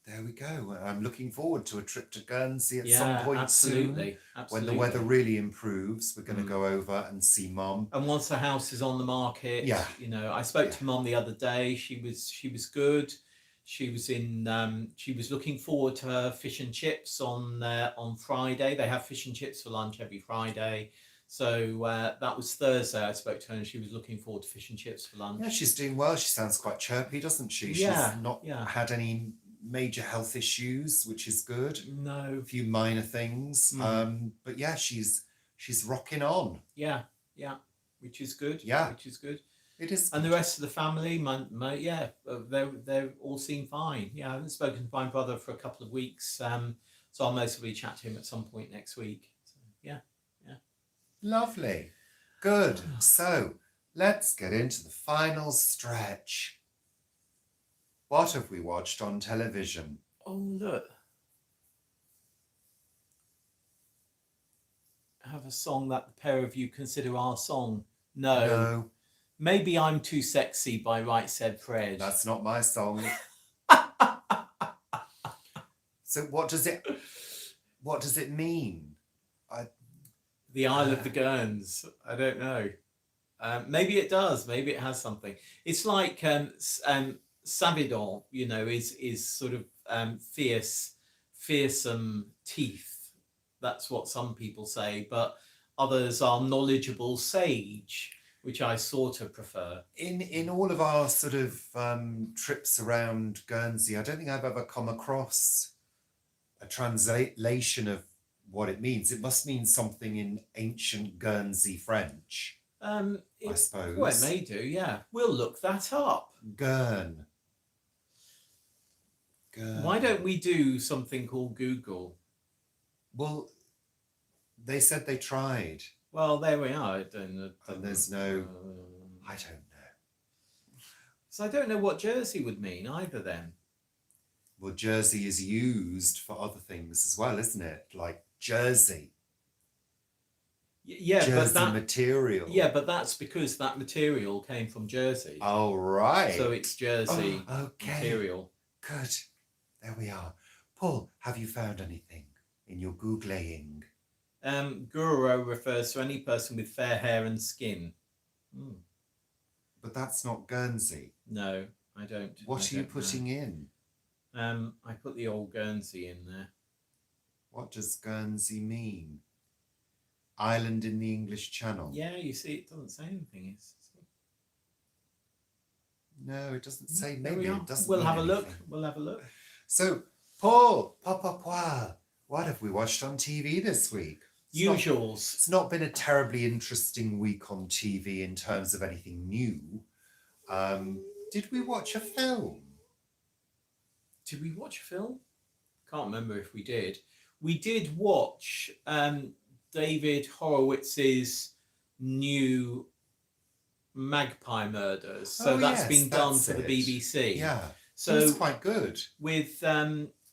there we go. I'm looking forward to a trip to Guernsey at Yeah, some point absolutely. soon. Absolutely. When the weather really improves, we're going to go over and see Mum. And once the house is on the market, Yeah. you know, I spoke to Mum the other day. She was good. She was she was looking forward to her fish and chips on Friday. They have fish and chips for lunch every Friday. So that was Thursday. I spoke to her and she was looking forward to fish and chips for lunch. Yeah, she's doing well. She sounds quite chirpy, doesn't she? Yeah, She's not had any major health issues, which is good. No. A few minor things. But yeah, she's rocking on. Yeah, which is good. Yeah. Which is good. It is. And the rest of the family, they all seem fine. Yeah, I haven't spoken to my brother for a couple of weeks, so I'll mostly chat to him at some point next week. So, yeah. Lovely. Good. So let's get into the final stretch. What have we watched on television? Oh, look. I have a song that the pair of you consider our song. No. Maybe I'm Too Sexy by Right Said Fred. That's not my song. So what does it mean? The Isle of the Guerns. I don't know. Maybe it does. Maybe it has something. It's like Savidon, you know, is sort of fearsome teeth. That's what some people say, but others are knowledgeable sage, which I sort of prefer. In all of our sort of trips around Guernsey, I don't think I've ever come across a translation of what it means. It must mean something in ancient Guernsey French, I suppose. Well, it may do, yeah. We'll look that up. Gurn. Why don't we do something called Google? Well, they said they tried. Well, there we are. I don't know. And there's no... I don't know. So I don't know what Jersey would mean either then. Well, Jersey is used for other things as well, isn't it? Like Jersey. Yeah, Jersey but that material. Yeah, but that's because that material came from Jersey. Oh, right. So it's Jersey material. Good. There we are. Paul, have you found anything in your Googling? Guru refers to any person with fair hair and skin. But that's not Guernsey. No, I don't. What are you putting in? I put the old Guernsey in there. What does Guernsey mean? Island in the English Channel. Yeah, you see, it doesn't say anything. No, it doesn't say. Maybe it doesn't. We'll have a anything. look. We'll have a look. So, Paul, Papa, what have we watched on TV this week? Usuals. It's not been a terribly interesting week on TV in terms of anything new. Did we watch a film? Did we watch a film? Can't remember if we did. We did watch David Horowitz's new Magpie Murders. So that's been done for the BBC. Yeah. So it's quite good. With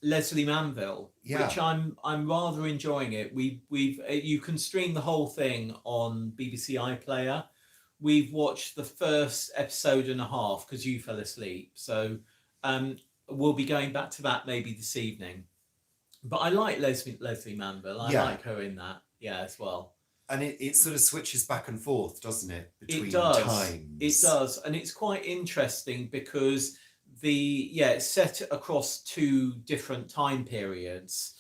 Leslie Manville, which I'm rather enjoying it. We've you can stream the whole thing on BBC iPlayer. We've watched the first episode and a half because you fell asleep. So we'll be going back to that maybe this evening. But I like Leslie Manville. I like her in that, as well. And it sort of switches back and forth, doesn't it? Between it does. times. It does. And it's quite interesting because it's set across two different time periods,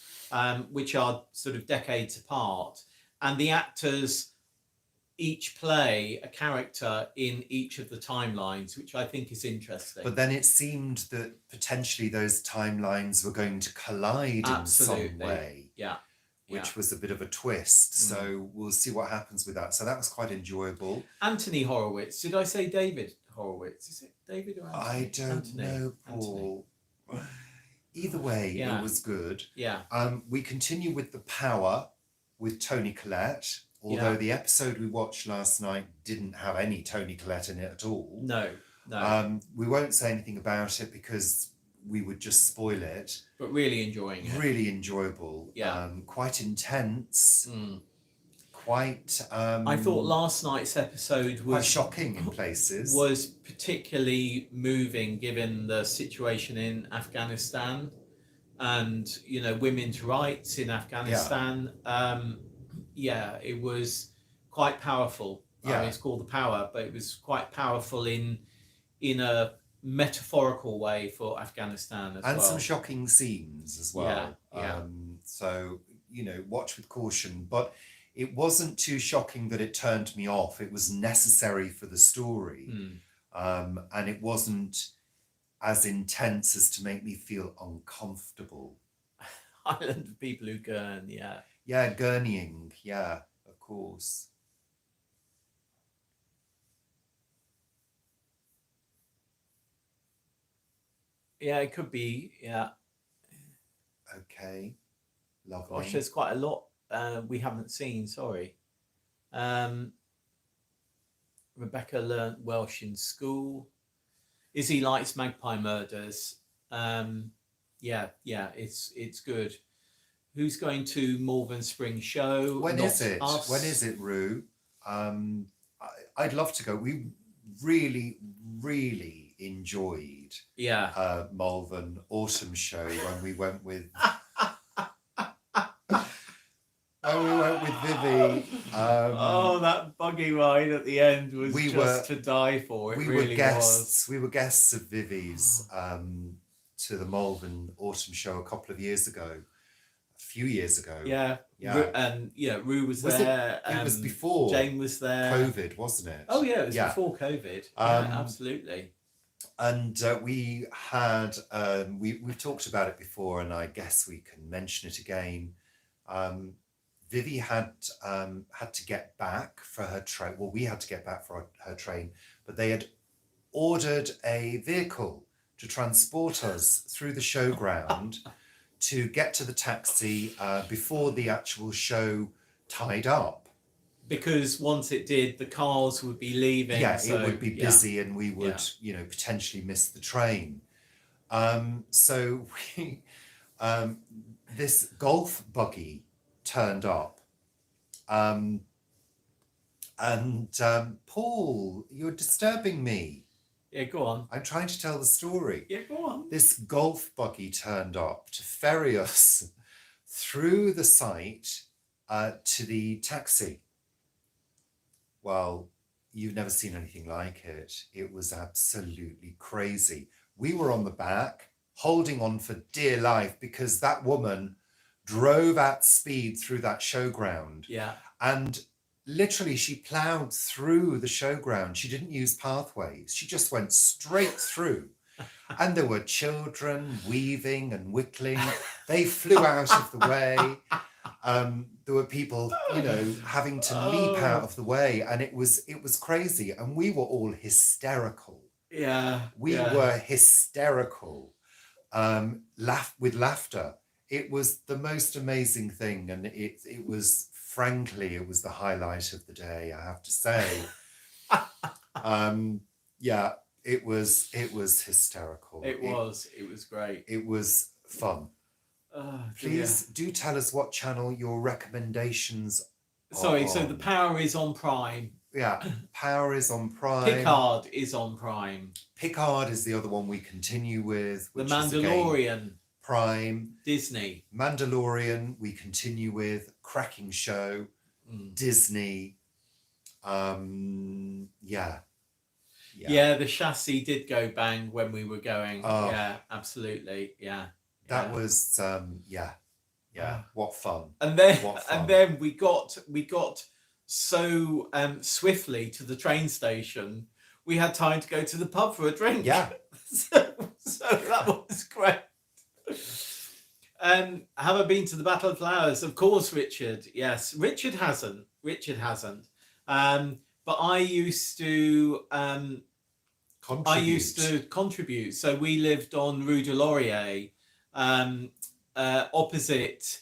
which are sort of decades apart. And the actors each play a character in each of the timelines, which I think is interesting. But then it seemed that potentially those timelines were going to collide in some way. Yeah. Which was a bit of a twist. So we'll see what happens with that. So that was quite enjoyable. Anthony Horowitz. Did I say David Horowitz? Is it David or Anthony? I don't know, Paul. Anthony. Either way, it was good. Yeah. We continue with The Power with Toni Collette. Although the episode we watched last night didn't have any Toni Collette in it at all. No. We won't say anything about it because we would just spoil it. But really enjoying it. Really enjoyable. Yeah. Quite intense. Quite... I thought last night's episode was... quite shocking in places. Was particularly moving given the situation in Afghanistan. and women's rights in Afghanistan. Yeah, it was quite powerful. I mean, it's called The Power, but it was quite powerful in a metaphorical way for Afghanistan as well. And some shocking scenes as well. Yeah. So, watch with caution. But it wasn't too shocking that it turned me off. It was necessary for the story. And it wasn't as intense as to make me feel uncomfortable. Island of people who gurn, yeah. Yeah, gurneying, yeah, of course. Yeah, it could be, yeah. Okay, lovely. Gosh, there's quite a lot we haven't seen, sorry. Rebecca learnt Welsh in school. Izzy likes Magpie Murders. Yeah, it's good. Who's going to Malvern Spring Show? When Not is it? us. When is it, Rue? I'd love to go. We really, really enjoyed Malvern Autumn Show when we went with Vivi. That buggy ride at the end was to die for. It really was. We were guests of Vivi's to the Malvern Autumn Show a few years ago. Yeah. And Rue was there. It was before Jane was there. COVID, wasn't it? Oh yeah, it was before COVID. Absolutely. And we had we've talked about it before, and I guess we can mention it again. Vivi had to get back for her train. Well, we had to get back for her train, but they had ordered a vehicle to transport us through the showground to get to the taxi before the actual show tied up. Because once it did, the cars would be leaving. Yeah, it would be busy, and we would, potentially miss the train. So we, this golf buggy turned up, and Paul, you're disturbing me. Yeah, go on. I'm trying to tell the story. Yeah, go on. This golf buggy turned up to ferry us through the site to the taxi. Well, you've never seen anything like it. It was absolutely crazy. We were on the back, holding on for dear life, because that woman drove at speed through that showground. Yeah. And literally, she ploughed through the showground. She didn't use pathways. She just went straight through. And there were children weaving and whittling. They flew out of the way. There were people, having to leap out of the way. And it was crazy. And we were all hysterical. Yeah. We were hysterical, with laughter. It was the most amazing thing. And it was, frankly, it was the highlight of the day, I have to say. It was hysterical. It was great. It was fun. Please do tell us what channel your recommendations are. Sorry, so The Power is on Prime. Yeah, Power is on Prime. Picard is on Prime. Picard is the other one we continue with. The Mandalorian. Is Prime. Disney. Mandalorian we continue with. Cracking show. Disney. Yeah, the chassis did go bang when we were going. Yeah, absolutely. Yeah. That was what fun. And then we got so swiftly to the train station, we had time to go to the pub for a drink. Yeah. so that was great. Have I been to the Battle of Flowers? Of course, Richard. Yes, Richard hasn't. But I used to contribute. So we lived on Rue de Laurier, opposite.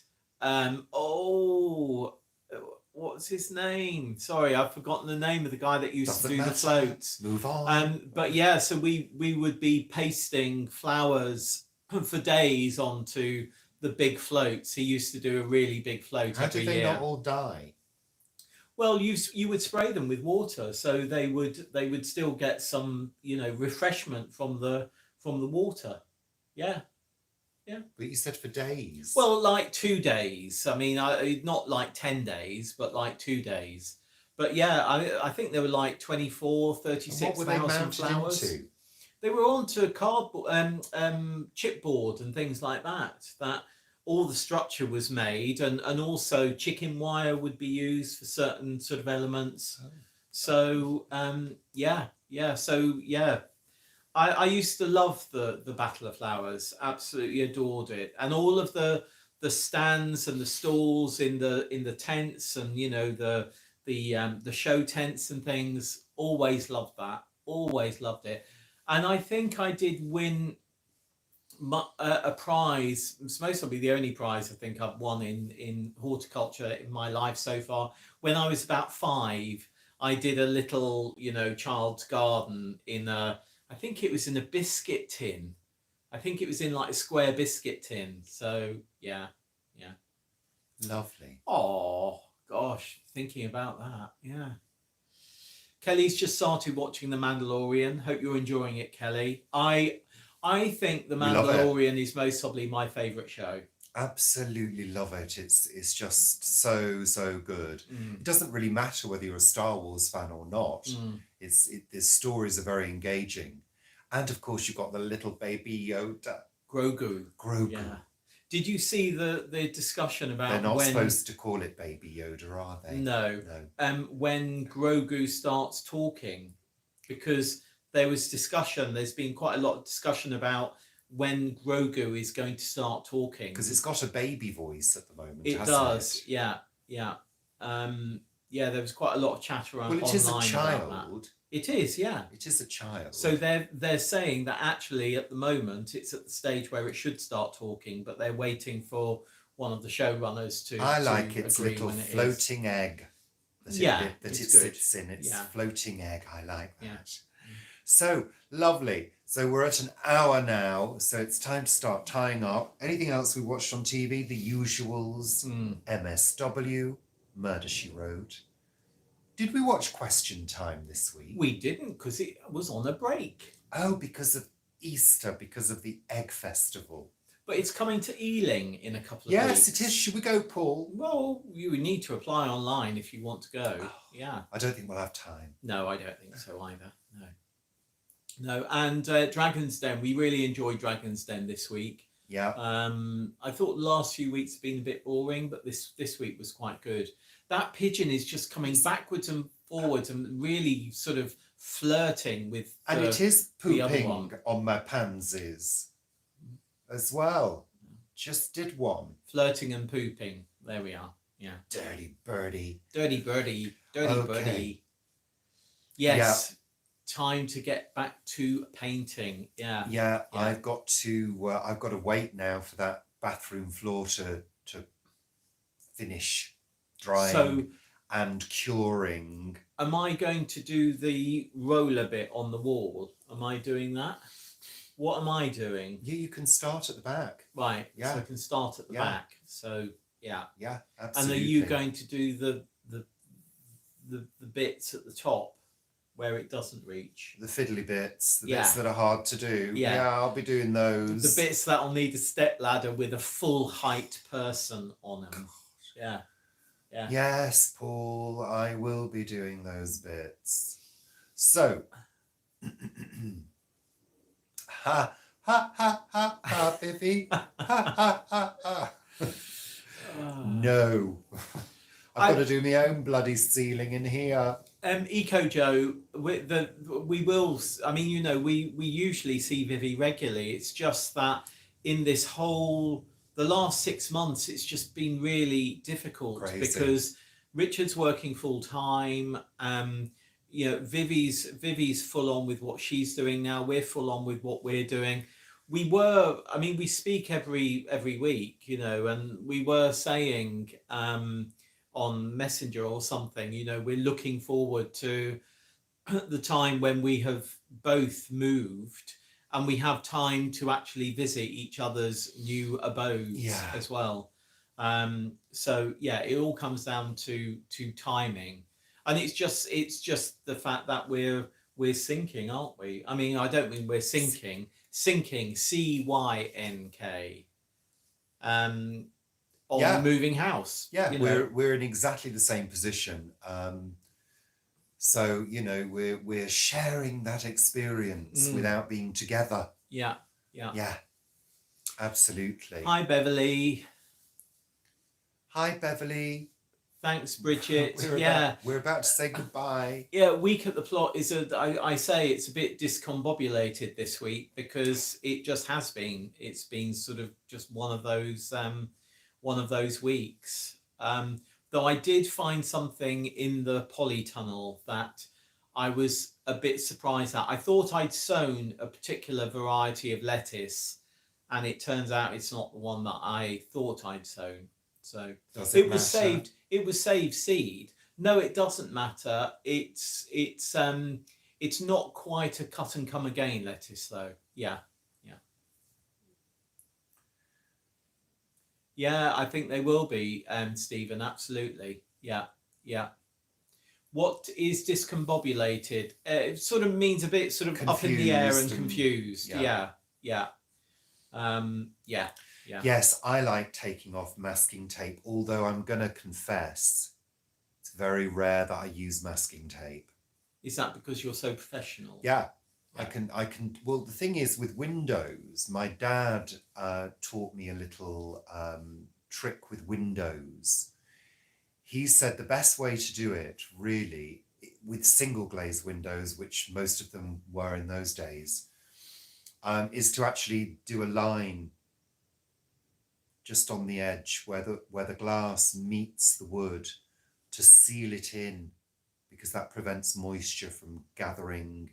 What's his name? Sorry, I've forgotten the name of the guy that used to do the floats. Move on. But yeah, so we would be pasting flowers for days onto the big floats. He used to do a really big float every year. How did they not all die? Well, you would spray them with water, so they would still get some refreshment from the water. Yeah. Yeah. But you said for days. Well, like 2 days. I mean, not like 10 days, but like 2 days. But yeah, I think there were like 24, And what were they 36,000 mounted flowers. into? They were onto cardboard, chipboard and things like that. That all the structure was made, and also chicken wire would be used for certain sort of elements. Oh. So So yeah, I used to love the Battle of Flowers. Absolutely adored it, and all of the stands and the stalls in the tents, and the show tents and things. Always loved that. Always loved it, and I think I did win a prize. It's most probably the only prize I think I've won in horticulture in my life so far. When I was about 5, I did a little child's garden in a. I think it was in a biscuit tin. I think it was in like a square biscuit tin. So yeah. Lovely. Oh gosh, thinking about that, yeah. Kelly's just started watching The Mandalorian. Hope you're enjoying it, Kelly. I think The Mandalorian is most probably my favourite show. Absolutely love it. It's just so good. It doesn't really matter whether you're a Star Wars fan or not. The stories are very engaging, and of course you've got the little baby Yoda, Grogu. Yeah. Did you see the discussion about they're not supposed to call it Baby Yoda, are they? No. When Grogu starts talking, because there was discussion. There's been quite a lot of discussion about when Grogu is going to start talking, because it's got a baby voice at the moment. It does. Yeah. There was quite a lot of chatter online. Well, it is a child. About that. It is, yeah. It is a child. So they're saying that actually at the moment it's at the stage where it should start talking, but they're waiting for one of the showrunners to. I like its little floating egg. That it sits in. It's floating egg. I like that. Yeah. So lovely. So we're at an hour now, so it's time to start tying up. Anything else we watched on TV? The usuals. MSW, Murder, She Wrote. Did we watch Question Time this week? We didn't, because it was on a break. Oh, because of Easter, because of the Egg Festival. But it's coming to Ealing in a couple of weeks. Yes, it is. Should we go, Paul? Well, you need to apply online if you want to go. Oh, yeah. I don't think we'll have time. No, I don't think so either. No, and Dragon's Den. We really enjoyed Dragon's Den this week. Yeah. I thought the last few weeks have been a bit boring, but this week was quite good. That pigeon is just coming backwards and forwards and really sort of flirting with. And it is pooping on my pansies as well. Just did one. Flirting and pooping. There we are. Yeah. Dirty birdie. Dirty birdie. Dirty birdie. Yes. Yeah. Time to get back to painting. Yeah. I've got to wait now for that bathroom floor to finish drying and curing. Am I going to do the roller bit on the wall? Am I doing that? What am I doing? You can start at the back. Right. Yeah. So I can start at the back. So yeah. Yeah, absolutely. And are you going to do the bits at the top where it doesn't reach? The fiddly bits, the bits that are hard to do. Yeah, I'll be doing those. The bits that'll need a step ladder with a full height person on them. God. Yeah. Yeah. Yes, Paul, I will be doing those bits. So, ha, ha, ha, ha, ha, Biffy. Ha, ha, ha, ha. No. I've got to do my own bloody ceiling in here. Eco Joe, we will. I mean, we usually see Vivi regularly. It's just that in this the last 6 months, it's just been really difficult. Crazy. Because Richard's working full time. Vivi's full on with what she's doing now. We're full on with what we're doing. We speak every week, and we were saying on Messenger or something, we're looking forward to the time when we have both moved and we have time to actually visit each other's new abodes as well. It all comes down to timing, and it's just the fact that we're syncing, aren't we? I mean, I don't mean we're sinking, CYNK. on moving house. Yeah, we're in exactly the same position. So, you know, we're sharing that experience without being together. Yeah. Yeah, absolutely. Hi, Beverly. Hi, Beverly. Thanks, Bridget. We're about to say goodbye. Yeah, week at the plot is I say it's a bit discombobulated this week because it just has been. It's been sort of just one of those weeks. Though I did find something in the polytunnel that I was a bit surprised at. I thought I'd sown a particular variety of lettuce, and it turns out it's not the one that I thought I'd sown. So it was saved. It was saved seed. No, it doesn't matter. It's not quite a cut and come again lettuce though. Yeah, I think they will be, Stephen. Absolutely. Yeah. What is discombobulated? It sort of means a bit sort of confused, up in the air and confused. Yeah. Yes, I like taking off masking tape, although I'm going to confess it's very rare that I use masking tape. Is that because you're so professional? Yeah. I can, well, the thing is with windows, my dad taught me a little trick with windows. He said the best way to do it, really, with single glazed windows, which most of them were in those days, is to actually do a line just on the edge where the glass meets the wood to seal it in, because that prevents moisture from gathering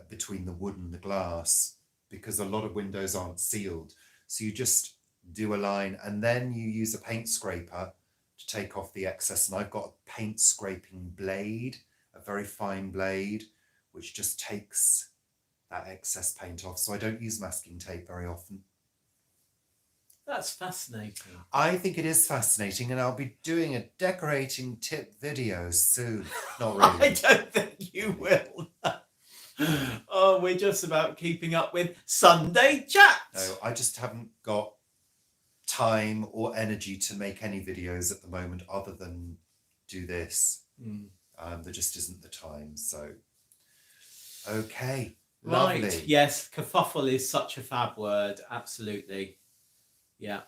between the wood and the glass, because a lot of windows aren't sealed. So you just do a line and then you use a paint scraper to take off the excess. And I've got a paint scraping blade, a very fine blade, which just takes that excess paint off. So I don't use masking tape very often. That's fascinating. I think it is fascinating, and I'll be doing a decorating tip video soon. Not really. I don't think you will. Oh, we're just about keeping up with Sunday chat. No, I just haven't got time or energy to make any videos at the moment other than do this. There just isn't the time. So, okay. Right. Lovely. Yes, kerfuffle is such a fab word. Absolutely. Yeah.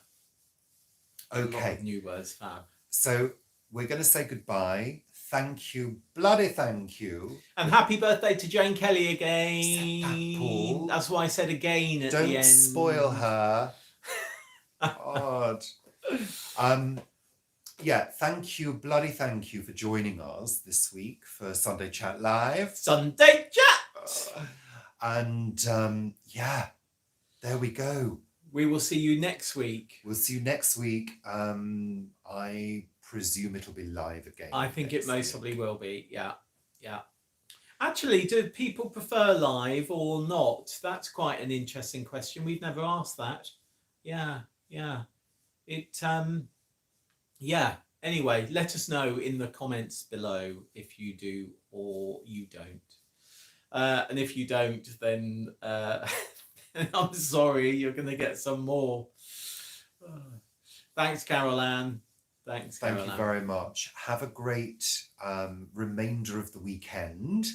Okay. A lot of new words, fab. So we're going to say goodbye. Thank you, bloody thank you. And happy birthday to Jane Kelly again. That, Paul. That's why I said again at Don't the end. Don't spoil her. God. Yeah, thank you, bloody thank you for joining us this week for Sunday Chat Live. Sunday Chat! And yeah, there we go. We will see you next week. We'll see you next week. I presume it'll be live again. I think it most probably will be. Yeah. Actually, do people prefer live or not? That's quite an interesting question. We've never asked that. Yeah. Anyway, let us know in the comments below if you do or you don't. And if you don't, then I'm sorry, you're going to get some more. Thanks, Carol Ann. Thank you very much. Have a great remainder of the weekend,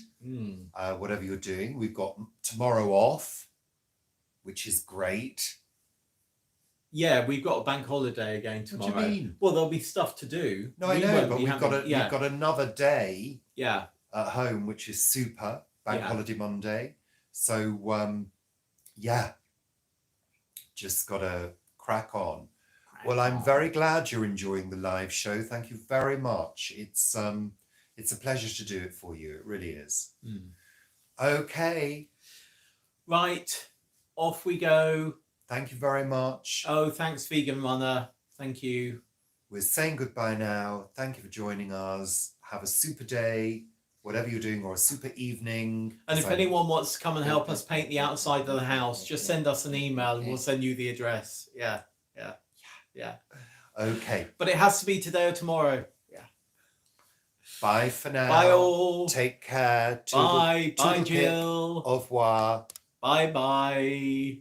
whatever you're doing. We've got tomorrow off, which is great. Yeah, we've got a bank holiday again tomorrow. What do you mean? Well, there'll be stuff to do. No, I know, but we've got another day at home, which is super. Bank holiday Monday. So, just got to crack on. Well, I'm very glad you're enjoying the live show. Thank you very much. It's a pleasure to do it for you. It really is. Okay. Right. Off we go. Thank you very much. Oh, thanks, Vegan Runner. Thank you. We're saying goodbye now. Thank you for joining us. Have a super day, whatever you're doing, or a super evening. And if anyone wants to come and help us paint the outside of the house, just send us an email and we'll send you the address. Yeah. Okay. But it has to be today or tomorrow. Yeah. Bye for now. Bye all. Take care. Bye. Bye, Jill. Au revoir. Bye.